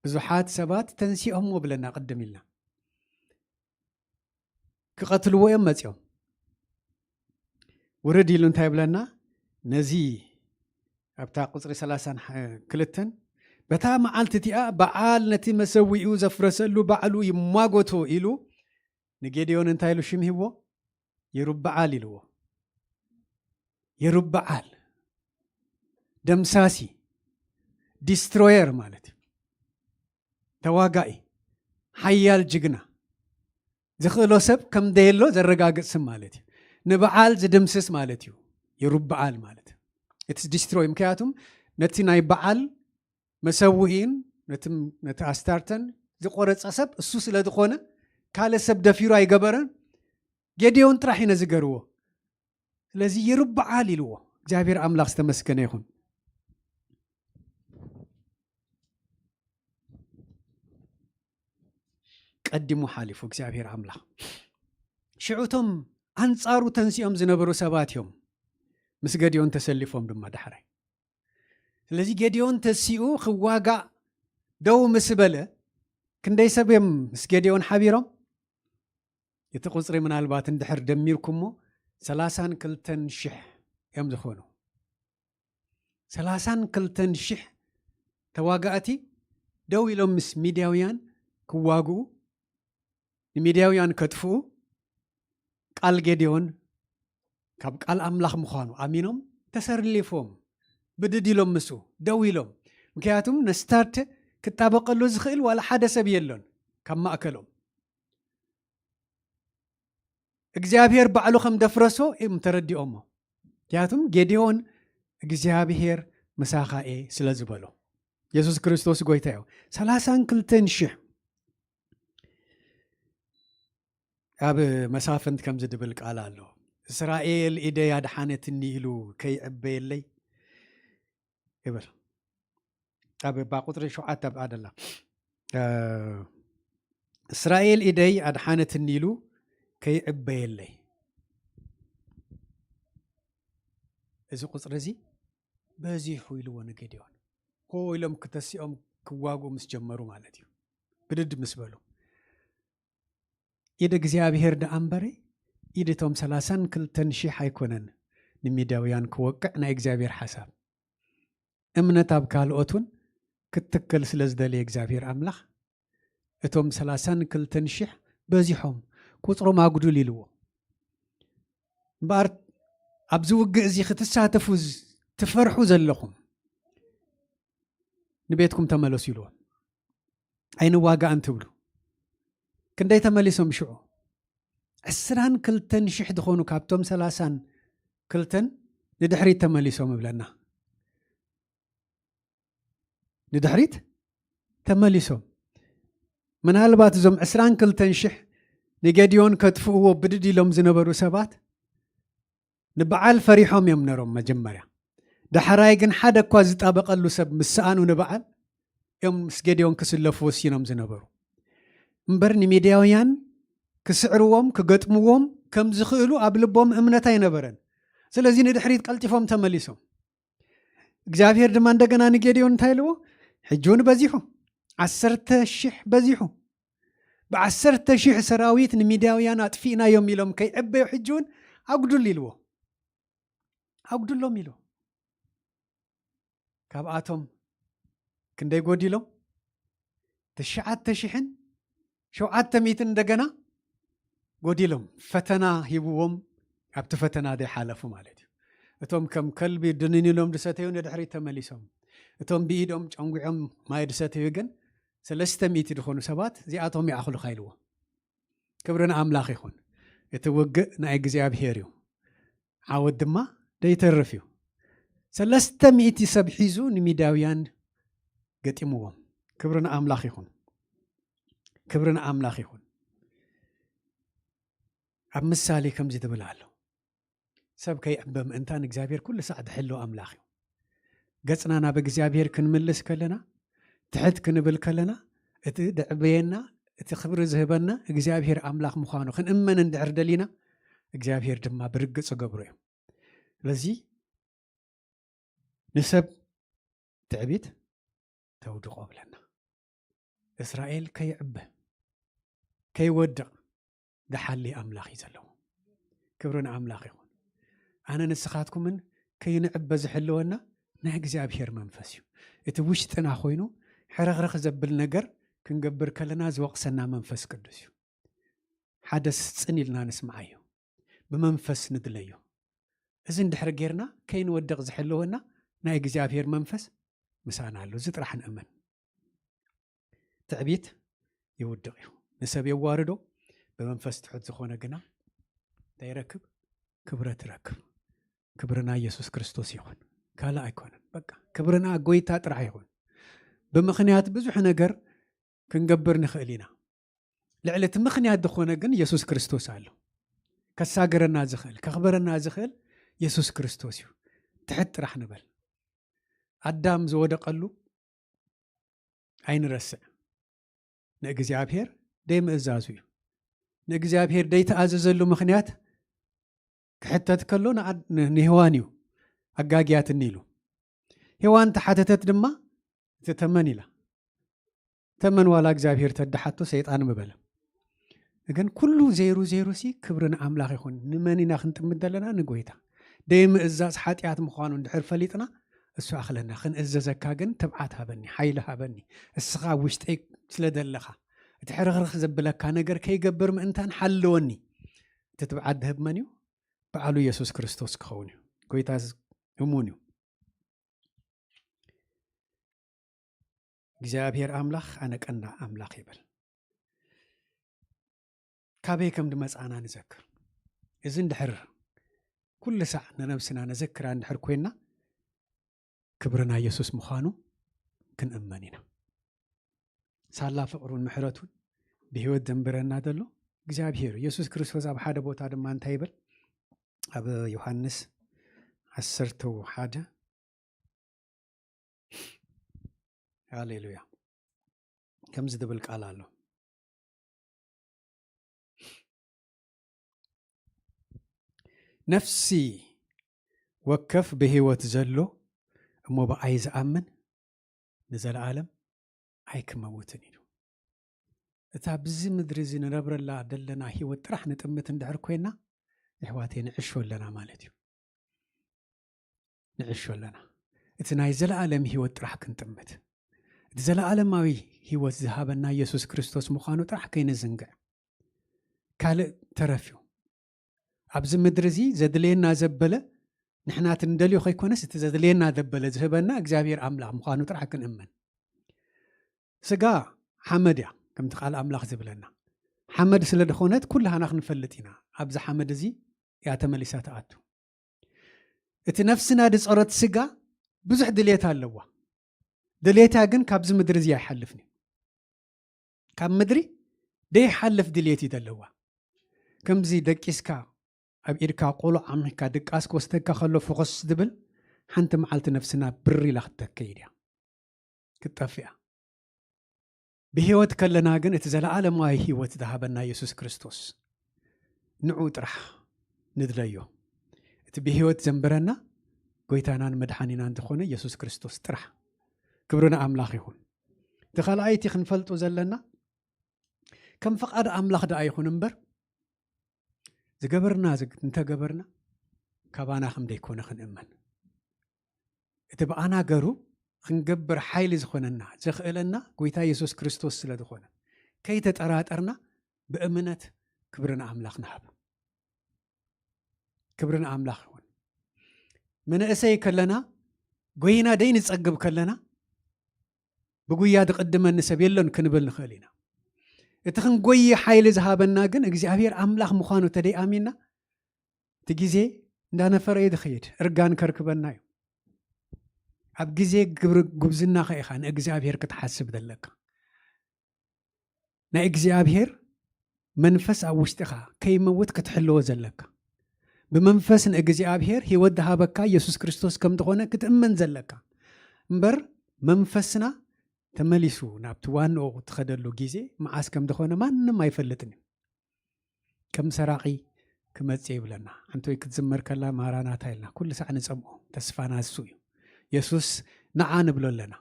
ብዙሓት ሰባት ተንሲኦሞ ብለና ቅድም ኢልና ክቐትልዎ እዮም መፅኦም ውርድ ኢሉ እንታይ ብለና ነዚ ኣብታ ቁፅሪ 32 በታ መዓልቲ እቲኣ በዓል ነቲ መሰዊኡ ዘፍረሰሉ ባዕሉ ይሟጎቶ ኢሉ ንጌዲዮን እንታይ ኢሉ ሽም ሂቦ የሩበዓል ኢልዎ የሩበዓል ደምሳሲ ዲስትሮየር ማለት ተዋጋኢ ሓያል ጅግና ዝኽእሎ ሰብ ከም ደየሎ ዘረጋግፅ ስም ማለት እዩ ንበዓል ዝድምስስ ማለት እዩ የሩበዓል ማለት እቲ ዲስትሮይ ምክንያቱም ነቲ ናይ በዓል መሰውኢን ነቲ ኣስታርተን ዝቆረፀ ሰብ እሱ ስለ ዝኾነ ካለ ሰብ ደፊሩ ኣይገበረን ጌዲዮን ጥራሕ ኢና ዝገርዎ ስለዚ የሩበዓል ኢልዎ እግዚአብሔር ኣምላኽ ዝተመስገነ ይኹን ቀዲሙ ሓሊፉ እግዚአብሔር ኣምላኽ ሽዑቶም አንጻሩ ተንሲኦም ዝነበሩ ሰባት እዮም ምስ ጌዲዮን ተሰሊፎም ድማ ዳሕራይ ስለዚ ጌዲዮን ተሲኡ ክዋጋ ደው ምስ በለ ክንደይ ሰብ እዮም ምስ ጌዲዮን ሓቢሮም እቲ ቁፅሪ ምናልባት እንድሕር ደሚርኩሞ 32,000 እዮም ዝኾኑ 32,000 ተዋጋእቲ ደው ኢሎም ምስ ሚድያውያን ክዋግኡ ንሚድያውያን ከጥፍኡ ቃል ጌዲዮን ካብ ቃል ኣምላኽ ምዃኑ ኣሚኖም ተሰሪፎም بددي لهم مسو دوي لهم مكياتهم نستارت كتابق له زخيل ولا حدا سبيلون كما أكلهم እግዚአብሔር ባዕሉ ከም ደፍረሶ ተረዲኦም ምክንያቱም ጌዲዮን እግዚአብሔር መሳኻኤ ስለ ዝበሎ ኢየሱስ ክርስቶስ ጎይታ እዩ 32,000 ኣብ መሳፍንት ከም ዝድብል ቃል ኣሎ እስራኤል ኢደይ ኣድሓነትኒ ኢሉ ከይዕበየለይ ይብል ኣብ ቁጥሪ 7 ኣደላ እስራኤል ኢደይ ኣድሓነትኒ ኢሉ ከይዕበየለይ እዚ ቁጥሪ እዚ በዚሑ ኢልዎ ንጌዲዮን ኢሎም ክተሲኦም ክዋግኡ ምስ ጀመሩ ማለት እዩ ብድድ ምስ በሉ ኢድ እግዚአብሔር ደኣምበረ ኢድቶም 32,000 ኣይኮነን ንሚዳውያን ክወቅዕ ናይ እግዚአብሔር ሓሳብ እምነት ኣብ ካልኦቱን ክትከል ስለ ዝደለየ እግዚአብሔር ኣምላኽ እቶም 32,000 በዚሖም ቁጥሮም ኣጉዱል ኢልዎ እምበር ኣብዚ ውግእ እዚ ክትሳተፉ ትፈርሑ ዘለኹም ንቤትኩም ተመለሱ ኢልዎ ኣይንዋጋእን ትብሉ ክንደይ ተመሊሶም ሽዑ 22,000 ድኾኑ ካብቶም 32 ንድሕሪት ተመሊሶም ይብለና ንድሕሪት ተመሊሶም ምናልባት እዞም 22,000 ንጌዲዮን ከጥፍእዎ ብድድ ኢሎም ዝነበሩ ሰባት ንበዓል ፈሪሖም እዮም ነሮም መጀመርያ ዳሕራይ ግን ሓደ እኳ ዝጣበቐሉ ሰብ ምስኣኑ ንበዓል እዮም ምስ ጌዲዮን ክስለፉ ወሲኖም ዝነበሩ እምበር ንሚድያውያን ክስዕርዎም ክገጥምዎም ከም ዝኽእሉ ኣብ ልቦም እምነት ኣይነበረን ስለዚ ንድሕሪት ቀልጢፎም ተመሊሶም እግዚአብሔር ድማ እንደገና ንጌዲዮን እንታይ ኢልዎ ሕጂውን በዚሑ 10,000 በዚሑ ብ10,000 ሰራዊት ንሚድያውያን ኣጥፊእናዮም ኢሎም ከይዕበዩ ሕጂውን ኣጉዱል ኢልዎ ኣጉዱሎም ኢሎ ካብኣቶም ክንደይ ጎዲሎም 9,700 እንደገና ጎዲሎም ፈተና ሂብዎም ኣብቲ ፈተና ደይሓለፉ ማለት እዩ እቶም ከም ከልቢ ድንን ኢሎም ድሰተዩ ንድሕሪት ተመሊሶም እቶም ብኢዶም ጨንጉዖም ማይ ድሰተዩ ግን 300 ድኾኑ ሰባት እዚኣቶም ይኣኽሉ ኻይልዎ ክብርን ኣምላኽ ይኹን እቲ ውግእ ናይ እግዚአብሔር እዩ ዓወት ድማ ደይተርፍ እዩ 300 ሰብ ሒዙ ንሚዳውያን ገጢምዎም ክብርን ኣምላኽ ይኹን ክብርን ኣምላኽ ይኹን ኣብ ምሳሌ ከምዚ ትብል ኣሎ ሰብ ከይዕበ ምእንታን እግዚአብሔር ኩሉ ሰዓት ድሕሎ ኣምላኽ እዩ ገጽና ናብ እግዚአብሔር ክንምልስ ከለና ትሕት ክንብል ከለና እቲ ድዕበየና እቲ ክብሪ ዝህበና እግዚአብሔር ኣምላኽ ምዃኑ ክንእመን እንድሕር ደሊና እግዚአብሔር ድማ ብርግጽ ገብሮ እዩ ስለዚ ንሰብ ትዕቢት ተውድቆ ብለና እስራኤል ከይዕበ ከይወድቕ ደሓሊ ኣምላኽ እዩ ዘለዎ ክብርን ኣምላኽ ይኹን ኣነ ንስኻትኩምን ከይንዕበ ዝሕልወና ናይ እግዚአብሔር መንፈስ እዩ እቲ ውሽጥና ኮይኑ ሕረኽረኽ ዘብል ነገር ክንገብር ከለና ዝወቕሰና መንፈስ ቅዱስ እዩ ሓደ ስፅን ኢልና ንስማዕ እዩ ብመንፈስ ንድለዩ እዚ እንድሕር ጌርና ከይንወድቕ ዝሕልወና ናይ እግዚአብሔር መንፈስ ምሳና ኣሎ እዚ ጥራሕ ንእመን ትዕቢት ይውድቕ እዩ ንሰብ የዋርዶ በመንፈስ ትሑት ዝኾነ ግና ታይረክብ ክብረት ይረክብ ክብርና ኢየሱስ ክርስቶስ ይኹን ካላ ኣይኮነን በቃ ክብርና ጎይታ ጥራሕ ይኹን ብምኽንያት ብዙሕ ነገር ክንገብር ንኽእል ኢና ልዕሊ እቲ ምኽንያት ዝኾነ ግን ኢየሱስ ክርስቶስ ኣሎ ከሳገረና ዝኽእል ከኽበረና ዝኽእል ኢየሱስ ክርስቶስ እዩ ትሕት ጥራሕ ንበል ኣዳም ዝወደቐሉ ኣይንረስዕ ንእግዚአብሔር ደይምእዛዙ እዩ ንእግዚአብሔር ደይተኣዘዘሉ ምኽንያት ክሕተት ከሎ ንሄዋን እዩ ኣጋጊያትኒ ኢሉ ሄዋን ተሓተተት ድማ ተተመን ኢላ ተመን ዋላ እግዚአብሔር ተዳሓቶ ሰይጣን ምበለ ግን ኩሉ ዘይሩ ሲ ክብርን ኣምላኽ ይኹን ንመን ኢና ክንጥምት ዘለና ንጎይታ ደይምእዛዝ ሓጢኣት ምዃኑ እንድሕር ፈሊጥና እሱ ኣኽለና ክንእዘዘካ ግን ትብዓት ሃበኒ ሓይሊ ሃበኒ እስኻ ውሽጠይ ስለ ዘለኻ እቲ ሕርኽርኽ ዘብለካ ነገር ከይገብር ምእንታን ሓልወኒ እቲ ትብዓት ድህብ መን እዩ በዓሉ ኢየሱስ ክርስቶስ ክኸውን እዩ ጎይታ እሙን እዩ እግዚአብሔር አምላኽ ኣነ ቀና ኣምላኽ ይብል ካበይ ከም ድመፃና ንዘክር እዚ እንድሕር ኩሉ ሰዕ ንነብስና ነዘክራ እንድሕር ኮይና ክብርና ኢየሱስ ምዃኑ ክንእመን ኢና ሳላ ፍቅሩን ምሕረቱን ብህይወት ዘንብረና ዘሎ እግዚአብሔር ኢየሱስ ክርስቶስ ኣብ ሓደ ቦታ ድማ እንታይ ይብል ኣብ ዮሐንስ 11 ሃሌሉያ ከም ዝብል ቃል ኣሎ ነፍሲ ወከፍ ብህይወት ዘሎ እሞ ብኣይ ዝኣምን ንዘለዓለም ኣይክመውትን ኢሉ እታ ብዚ ምድሪ እዚ ንነብረላ ደለና ህይወት ጥራሕ ንጥምት እንድሕር ኮይና ኣሕዋተይ ንዕሾ ኣለና ማለት እዩ ንዕሾ ኣለና እቲ ናይ ዘለዓለም ህይወት ጥራሕ ክንጥምት እቲ ዘለዓለማዊ ህይወት ዝሃበና ኢየሱስ ክርስቶስ ምዃኑ ጥራሕ ከይንዝንግዕ ካልእ ተረፍዩ ኣብዚ ምድሪ እዚ ዘድልየና ዘበለ ንሕናት እንደልዮ ከይኮነስ እቲ ዘድልየና ዘበለ ዝህበና እግዚአብሔር ኣምላኽ ምዃኑ ጥራሕ ክንእመን ስጋ ሓመድ እያ ከምቲ ቃል ኣምላኽ ዝብለና ሓመድ ስለ ድኾነት ኩላህና ክንፈልጥ ኢና ኣብዚ ሓመድ እዚ እያ ተመሊሳ ተኣቱ እቲ ነፍስና ድፀረት ስጋ ብዙሕ ድልየት ኣለዋ ድልየታ ግን ካብዚ ምድሪ እዚ ኣይሓልፍኒ ካብ ምድሪ ደይሓልፍ ድልየት እዩ ዘለዋ ከምዚ ደቂስካ ኣብ ኢድካ ቆልዑ ዓሚካ ድቃስ ክወስደካ ከሎ ፍኹስ ድብል ሓንቲ መዓልቲ ነፍስና ብሪ ኢላ ክትተከይድ እያ ክትጠፍእ ብህይወት ከለና ግን እቲ ዘለዓለማዊ ህይወት ዝሃበና ኢየሱስ ክርስቶስ ንዑ ጥራሕ ንድለዮ እቲ ብህይወት ዘንብረና ጎይታናን መድሓኒናን ዝኾነ ኢየሱስ ክርስቶስ ጥራሕ ክብርና ኣምላኽ ይኹን እቲ ካልኣይቲ ክንፈልጡ ዘለና ከም ፈቃድ ኣምላኽ ደኣ ይኹን እምበር ዝገበርና እንተገበርና ካባና ከም ደይኮነ ክንእመን እቲ ብኣና ገሩ ክንገብር ሓይሊ ዝኾነና ዘኽእለና ጎይታ ኢየሱስ ክርስቶስ ስለ ዝኾነ ከይተጠራጠርና ብእምነት ክብርና ኣምላኽ ንሃብ ክብርና ኣምላኽ ይኹን መንእሰይ ከለና ጎይና ደይ ንፀግብ ከለና ብጉያ ድቅድመኒ ሰብ የለን ክንብል ንኽእል ኢና እቲ ክንጎይ ሓይሊ ዝሃበና ግን እግዚአብሔር ኣምላኽ ምዃኑ ተደይኣሚና እቲ ግዜ እንዳነፈረ እዩ ዝኸይድ እርጋን ከርክበና እዩ ኣብ ግዜ ጉብዝና ኸኢኻ ንእግዚአብሔር ክትሓስብ ዘለካ ናይ እግዚአብሔር መንፈስ ኣብ ውሽጢኻ ከይመውት ክትሕልዎ ዘለካ ብመንፈስ ንእግዚአብሔር ህይወት ዝሃበካ ኢየሱስ ክርስቶስ ከም ዝኾነ ክትእመን ዘለካ እምበር መንፈስና ተመሊሱ ናብቲ ዋንኡ ትኸደሉ ጊዜ መዓስ ከም ዝኾነ ማንም ኣይፈልጥን ከም ሰራቂ ክመጽእ ይብለና አንቶይ ክትዝመር ከላ ማራናታ ኢልና ኩሉ ሰዕ ንጸምኦ ተስፋና እሱ እዩ ኢየሱስ ንዓ ንብሎ ኣለና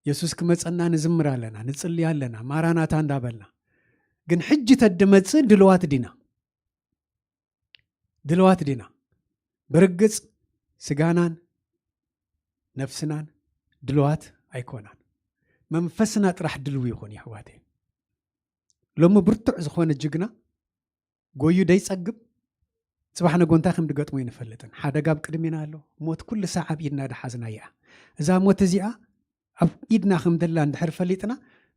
ኢየሱስ ክመጸና ንዝምር ኣለና ንጽልይ ኣለና ማራናታ እንዳበልና ግን ሕጂ ተድመጽእ ድልዋት ዲና ብርግጽ ስጋናን ነፍስናን ድልዋት ኣይኮናን መንፈስና ጥራሕ ድልው ይኹን ይሕዋቴ ሎሚ ብርቱዕ ዝኾነ ጅግና ጎዩ ደይጸግብ ጽባሕ ነጎንታ ከም ድገጥሞ ይንፈልጥን ሓደጋ ኣብ ቅድሚና ኣሎ ሞት ኩሉ ሰዓብ ኣብ ኢድና ድሓዝና እያ እዛ ሞት እዚኣ ኣብ ኢድና ከም ደላ እንድሕር ፈሊጥና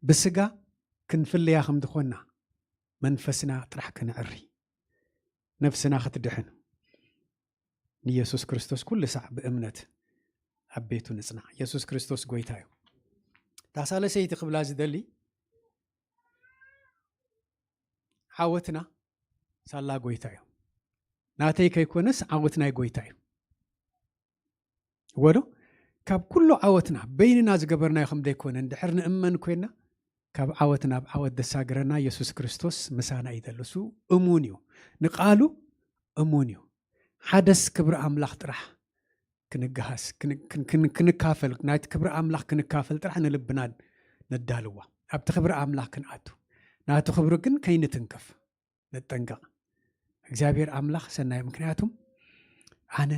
ብስጋ ክንፍልያ ከም ድኾና መንፈስና ጥራሕ ክንዕሪ ነፍስና ክትድሕን ንኢየሱስ ክርስቶስ ኩሉ ሰዕ ብእምነት ኣብ ቤቱ ንጽናዕ ኢየሱስ ክርስቶስ ጎይታ እዩ ታሳለሰይቲ ክብላ ዝደሊ ዓወትና ሳላ ጎይታ እዩ ናተይ ከይኮነስ ዓወት ናይ ጎይታ እዩ ወዶ ካብ ኩሉ ዓወትና በይንና ዝገበርናዮ ከም ደይኮነ እንድሕር ንእመን ኮይና ካብ ዓወትና ኣብ ዓወት ደሳግረና ኢየሱስ ክርስቶስ ምሳና እዩ ዘሎ እሱ እሙን እዩ ንቃሉ እሙን እዩ ሓደስ ክብሪ ኣምላኽ ጥራሕ ክንገሃስ ክንካፈል ናይቲ ክብሪ ኣምላኽ ክንካፈል ጥራሕ ንልብና ነዳልዋ ኣብቲ ክብሪ ኣምላኽ ክንኣቱ ናቱ ክብሪ ግን ከይንትንከፍ ነጠንቀቕ እግዚአብሔር ኣምላኽ ሰናይ ምክንያቱም ኣነ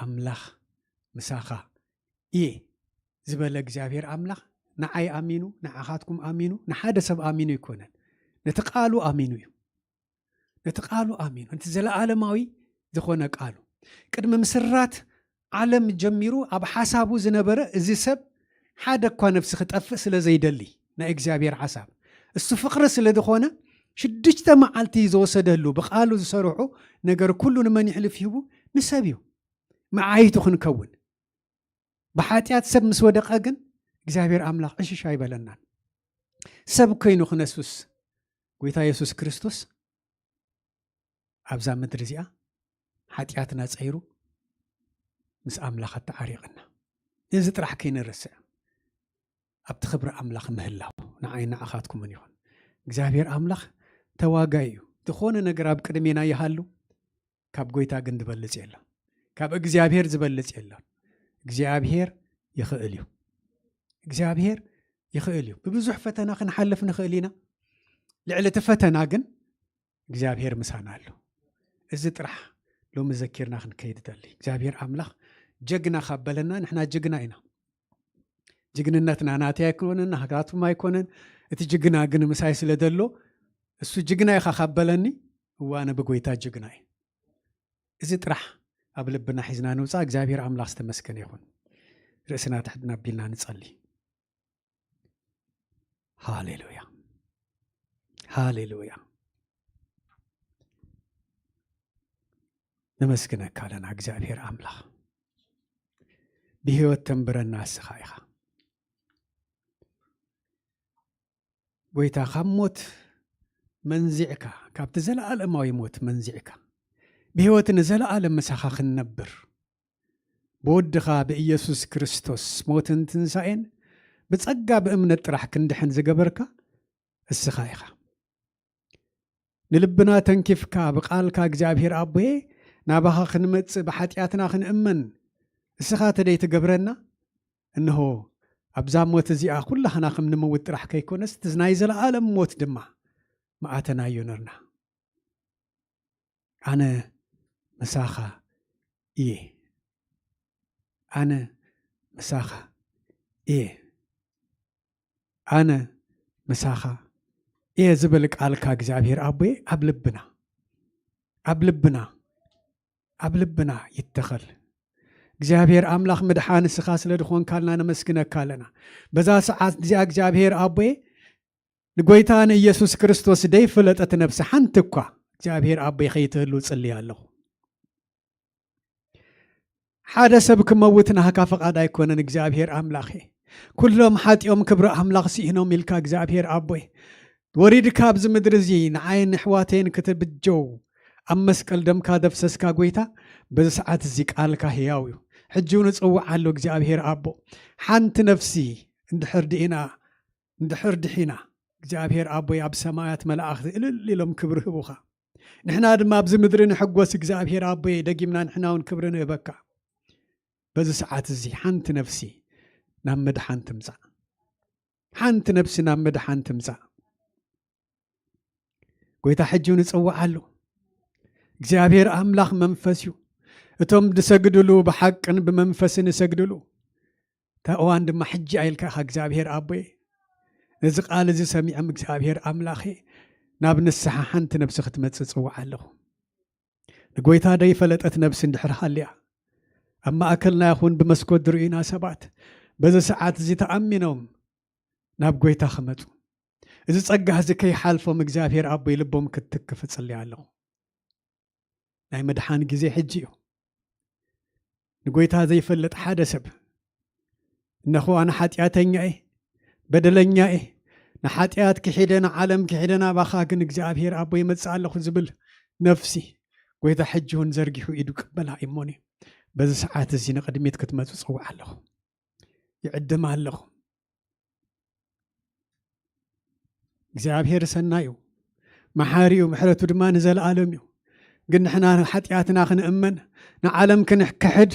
ኣምላኽ ምሳኻ እየ ዝበለ እግዚአብሔር ኣምላኽ ንዓይ ኣሚኑ ንዓኻትኩም ኣሚኑ ንሓደ ሰብ ኣሚኑ ይኮነን ነቲ ቃሉ ኣሚኑ እዩ ነቲ ቃሉ ኣሚኑ ነቲ ዘለዓለማዊ ዝኾነ ቃሉ ቅድሚ ምስራት ዓለም ጀሚሩ ኣብ ሓሳቡ ዝነበረ እዚ ሰብ حدا እኳ ነፍሲ ክጠፍእ ስለ ዘይደሊ ናይ እግዚአብሔር ሓሳብ እሱ ፍቅሪ ስለ ዝኾነ ሽድሽተ መዓልቲ ዝወሰደሉ ብቃሉ ዝሰርሑ ነገር ኩሉ ንመን ይሕልፍ ይቡ ንሰብ እዩ መዓይቱ ክንከውን ብሓጢአት ሰብ ምስ ወደቀ ግን እግዚአብሔር አምላክ እሽሽ አይበለናን ሰብ ኮይኑ ክነሱስ ጎይታ ኢየሱስ ክርስቶስ ኣብዛ ምድሪ እዚኣ ሓጢአትና ፀይሩ ምስ አምላኽ ተዓሪቅና እዚ ጥራሕ ከይንርስዕ ኣብቲ ክብሪ አምላኽ ምህላው ንዓይና ኣኻትኩምን ይኹን እግዚአብሔር አምላኽ ተዋጋይ እዩ ዝኾነ ነገር ኣብ ቅድሜና ይሃሉ ካብ ጎይታ ግን ዝበልጽ የለን ካብ እግዚአብሔር ዝበልጽ የለን እግዚአብሔር ይኽእል እዩ እግዚአብሔር ይኽእል እዩ ብብዙሕ ፈተና ክንሓልፍ ንኽእል ኢና ልዕሊ እቲ ፈተና ግን እግዚአብሔር ምሳና ኣሎ እዚ ጥራሕ ሎሚ ዘኪርና ክንከይድ ደሊ እግዚአብሔር አምላኽ ጀግና ካበለና ንሕና ጀግና ኢና ጅግንነትና ናተይ ኣይኮነን ሃገራቱም ኣይኮነን እቲ ጅግና ግን ምሳይ ስለ ደሎ እሱ ጅግና ኢኻ ካበለኒ ዋነ ብጎይታ ጅግና እየ እዚ ጥራሕ ኣብ ልብና ሒዝና ንውፃእ እግዚአብሔር አምላኽ ዝተመስገነ ይኹን ርእስና ትሕትና ኣቢልና ንጸሊ ሃሌሉያ ሃሌሉያ ነመስግነካ ለና እግዚአብሔር አምላኽ ብህይወት ተንብረና እስኻ ኢኻ ጎይታ ካብ ሞት መንዚዕካ ካብቲ ዘለዓለማዊ ሞት መንዚዕካ ብህይወት ንዘለዓለም ምሳኻ ክንነብር ብወድኻ ብኢየሱስ ክርስቶስ ሞትን ትንሣኤን ብጸጋ ብእምነት ጥራሕ ክንድሕን ዝገበርካ እስኻ ኢኻ ንልብና ተንኪፍካ ብቃልካ እግዚአብሔር ኣቦዬ ናባኻ ክንመጽእ ብሓጢአትና ክንእመን እስኻ ተደይ ትገብረና እንሆ ኣብዛ ሞት እዚኣ ኩላህና ከም ንምውት ጥራሕ ከይኮነስ እቲ ናይ ዘለዓለም ሞት ድማ መኣተናዮ ነርና ኣነ ምሳኻ እየ ኣነ ምሳኻ እየ ኣነ ምሳኻ እየ ዝብል ቃልካ እግዚአብሔር ኣቦዬ ኣብ ልብና ይተኸል እግዚአብሔር አምላኽ ምድሓን እስኻ ስለ ድኾንካልና ነመስግነካ ኣለና በዛ ሰዓት እዚኣ እግዚአብሔር ኣቦዬ ንጎይታ ንኢየሱስ ክርስቶስ ደይፍለጠት ነፍሲ ሓንቲ እኳ እግዚአብሔር ኣቦዬ ከይትህሉ ጽልይ ኣለኹ ሓደ ሰብ ክመውት ናህካ ፈቃድ ኣይኮነን እግዚአብሔር አምላኽ ኩሎም ሓጢኦም ክብሪ አምላኽ ሲኢኖም ኢልካ እግዚአብሔር ኣቦዬ ወሪድካ ኣብዚ ምድሪ እዚ ንዓይን ኣሕዋተይን ክትብጀው ኣብ መስቀል ደምካ ደፍሰስካ ጎይታ በዚ ሰዓት እዚ ቃልካ ህያው እዩ ሕጂ ንጽውዕ ኣሎ እግዚአብሔር ኣቦ ሓንቲ ነፍሲ እንድሕር ድሒና እግዚአብሔር ኣቦይ ኣብ ሰማያት መላእኽቲ እልል ኢሎም ክብሪ ህቡኻ ንሕና ድማ ኣብዚ ምድሪ ንሕጎስ እግዚአብሔር ኣቦይ ደጊምና ንሕናውን ክብሪ ንህበካ በዚ ሰዓት እዚ ሓንቲ ነፍሲ ናብ መድሓን ትምጻእ ሓንቲ ነፍሲ ናብ መድሓን ትምጻእ ጎይታ ሕጂ ንጽውዕ ኣሎ እግዚአብሔር አምላኽ መንፈስ እዩ እቶም ድሰግድሉ ብሓቅን ብመንፈስን ይሰግድሉ ታእዋን ድማ ሕጂ ኣይልካ እግዚአብሔር ኣቦዬ ነዚ ቃል እዚ ሰሚዖም እግዚአብሔር አምላኽ ናብ ንስሓ ሓንቲ ነፍሲ ክትመጽእ ጽውዕ ኣለኹ ንጎይታ ደይፈለጠት ነፍሲ እንድሕር ሃልያ ኣብ ማእከልና ይኹን ብመስኮት ድርኢና ሰባት በዚ ሰዓት እዚ ተኣሚኖም ናብ ጎይታ ክመጹ እዚ ጸጋ እዚ ከይሓልፎም እግዚአብሔር ኣቦይ ልቦም ክትክፍ ጽልይ ኣለኹ ናይ መድሓን ጊዜ ሕጂ እዩ ንጎይታ ዘይፈልጥ ሓደ ሰብ እነሆ ኣነ ሓጢአተኛ እየ በደለኛ እየ ንሓጢአት ክሒደና ዓለም ክሒደና ባኻ ግን እግዚአብሔር ኣቦይ መጽእ ኣለኹ ዝብል ነፍሲ ጎይታ ሕጂ እውን ዘርጊሑ ኢዱ ቅበላ እሞኒ በዚ ሰዓት እዚ ንቅድሚት ክትመጹ ጽውዕ ኣለኹ ይዕድም ኣለኹ እግዚአብሔር ሰናይ እዩ መሓሪ እዩ ምሕረቱ ድማ ንዘለዓለም እዩ ግን ንሕና ሓጢአትና ክንእመን ንዓለም ክንክሕድ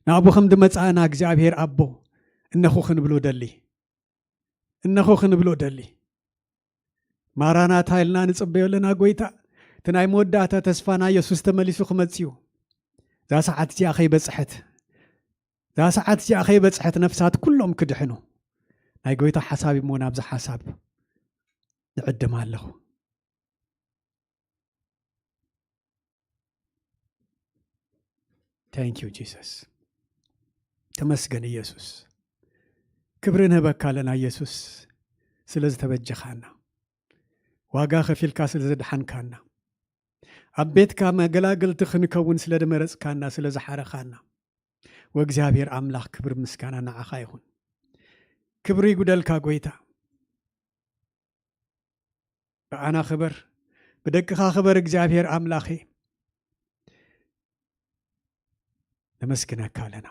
ናብኡ ከም ድመጻእና እግዚአብሔር ኣቦ እነኹ ክንብሎ ደሊ ማራናታ ኢልና ንጽበዮ ኣለና ጎይታ እቲ ናይ መወዳእታ ተስፋና ኢየሱስ ተመሊሱ ክመጽእ እዩ ዛ ሰዓት እዚኣ ኸይበጽሐት ነፍሳት ኩሎም ክድሕኑ ናይ ጎይታ ሓሳብ እሞ ናብዚ ሓሳብ ንዕድም ኣለኹ ታንክ ዩ ጂሰስ ተመስገን ኢየሱስ ክብርን ህበካለና ኢየሱስ ስለዚ ተበጀኻና ዋጋ ከፊልካ ስለዝድሓንካና ኣብ ቤትካ መገላገልቲ ክንከውን ስለደመረፅካና ስለዝሓረኻና ወእግዚአብሔር አምላክ ክብር ምስጋና ንዓኻ ይኹን ክብሪ ይጉደልካ ጎይታ በአና ክበር በደቅኻ ክበር እግዚአብሔር አምላኼ ነመስግነካ ለና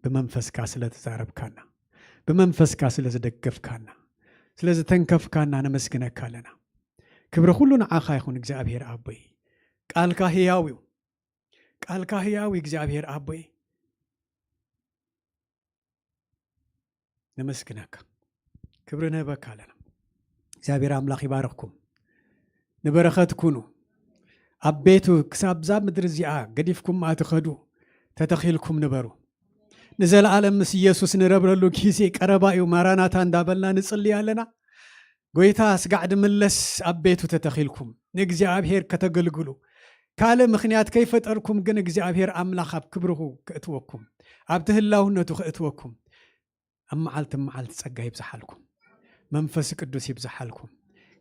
በመንፈስካ ስለተዛረብካና በመንፈስካ ስለዝደገፍካና ስለዝተንከፍካና ነመስግነካ ለና ክብሪ ሁሉ ንዓኻ ይኹን እግዚአብሔር አቦይ ቃልካ ህያው እግዚአብሔር አቦይ ነመስግነካ ክብሪ ንህበካ ለና እግዚአብሔር አምላክ ይባርክኩም ንበረኸት ኩኑ ኣብ ቤቱ ክሳብ ዛ ምድሪ እዚኣ ገዲፍኩም ኣትኸዱ ተተኺልኩም ንበሩ ንዘለዓለም ምስ ኢየሱስ ንረብረሉ ጊዜ ቀረባ እዩ ማራናታ እንዳበልና ንጽልይ ኣለና ጎይታ ስጋዕ ድምለስ ኣብ ቤቱ ተተኺልኩም ንእግዚአብሔር ከተገልግሉ ካለ ምኽንያት ከይፈጠርኩም ግን እግዚአብሔር አምላክ ኣብ ክብርሁ ክእትወኩም ኣብ ትህላውነቱ ክእትወኩም ኣብ መዓልቲ ጸጋ ይብዛሓልኩም መንፈስ ቅዱስ ይብዛሓልኩም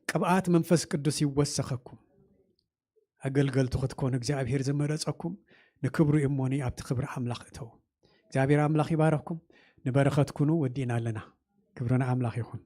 ቅብኣት መንፈስ ቅዱስ ይወሰኸኩም ኣገልገልቱ ክትኮኑ እግዚአብሔር ዝመረፀኩም ንክብሩ እሞኒ ኣብቲ ክብሪ አምላክ እተው እግዚአብሔር አምላክ ይባረክኩም ንበረኸት ኩኑ ወዲና ኣለና ክብርና አምላክ ይኹን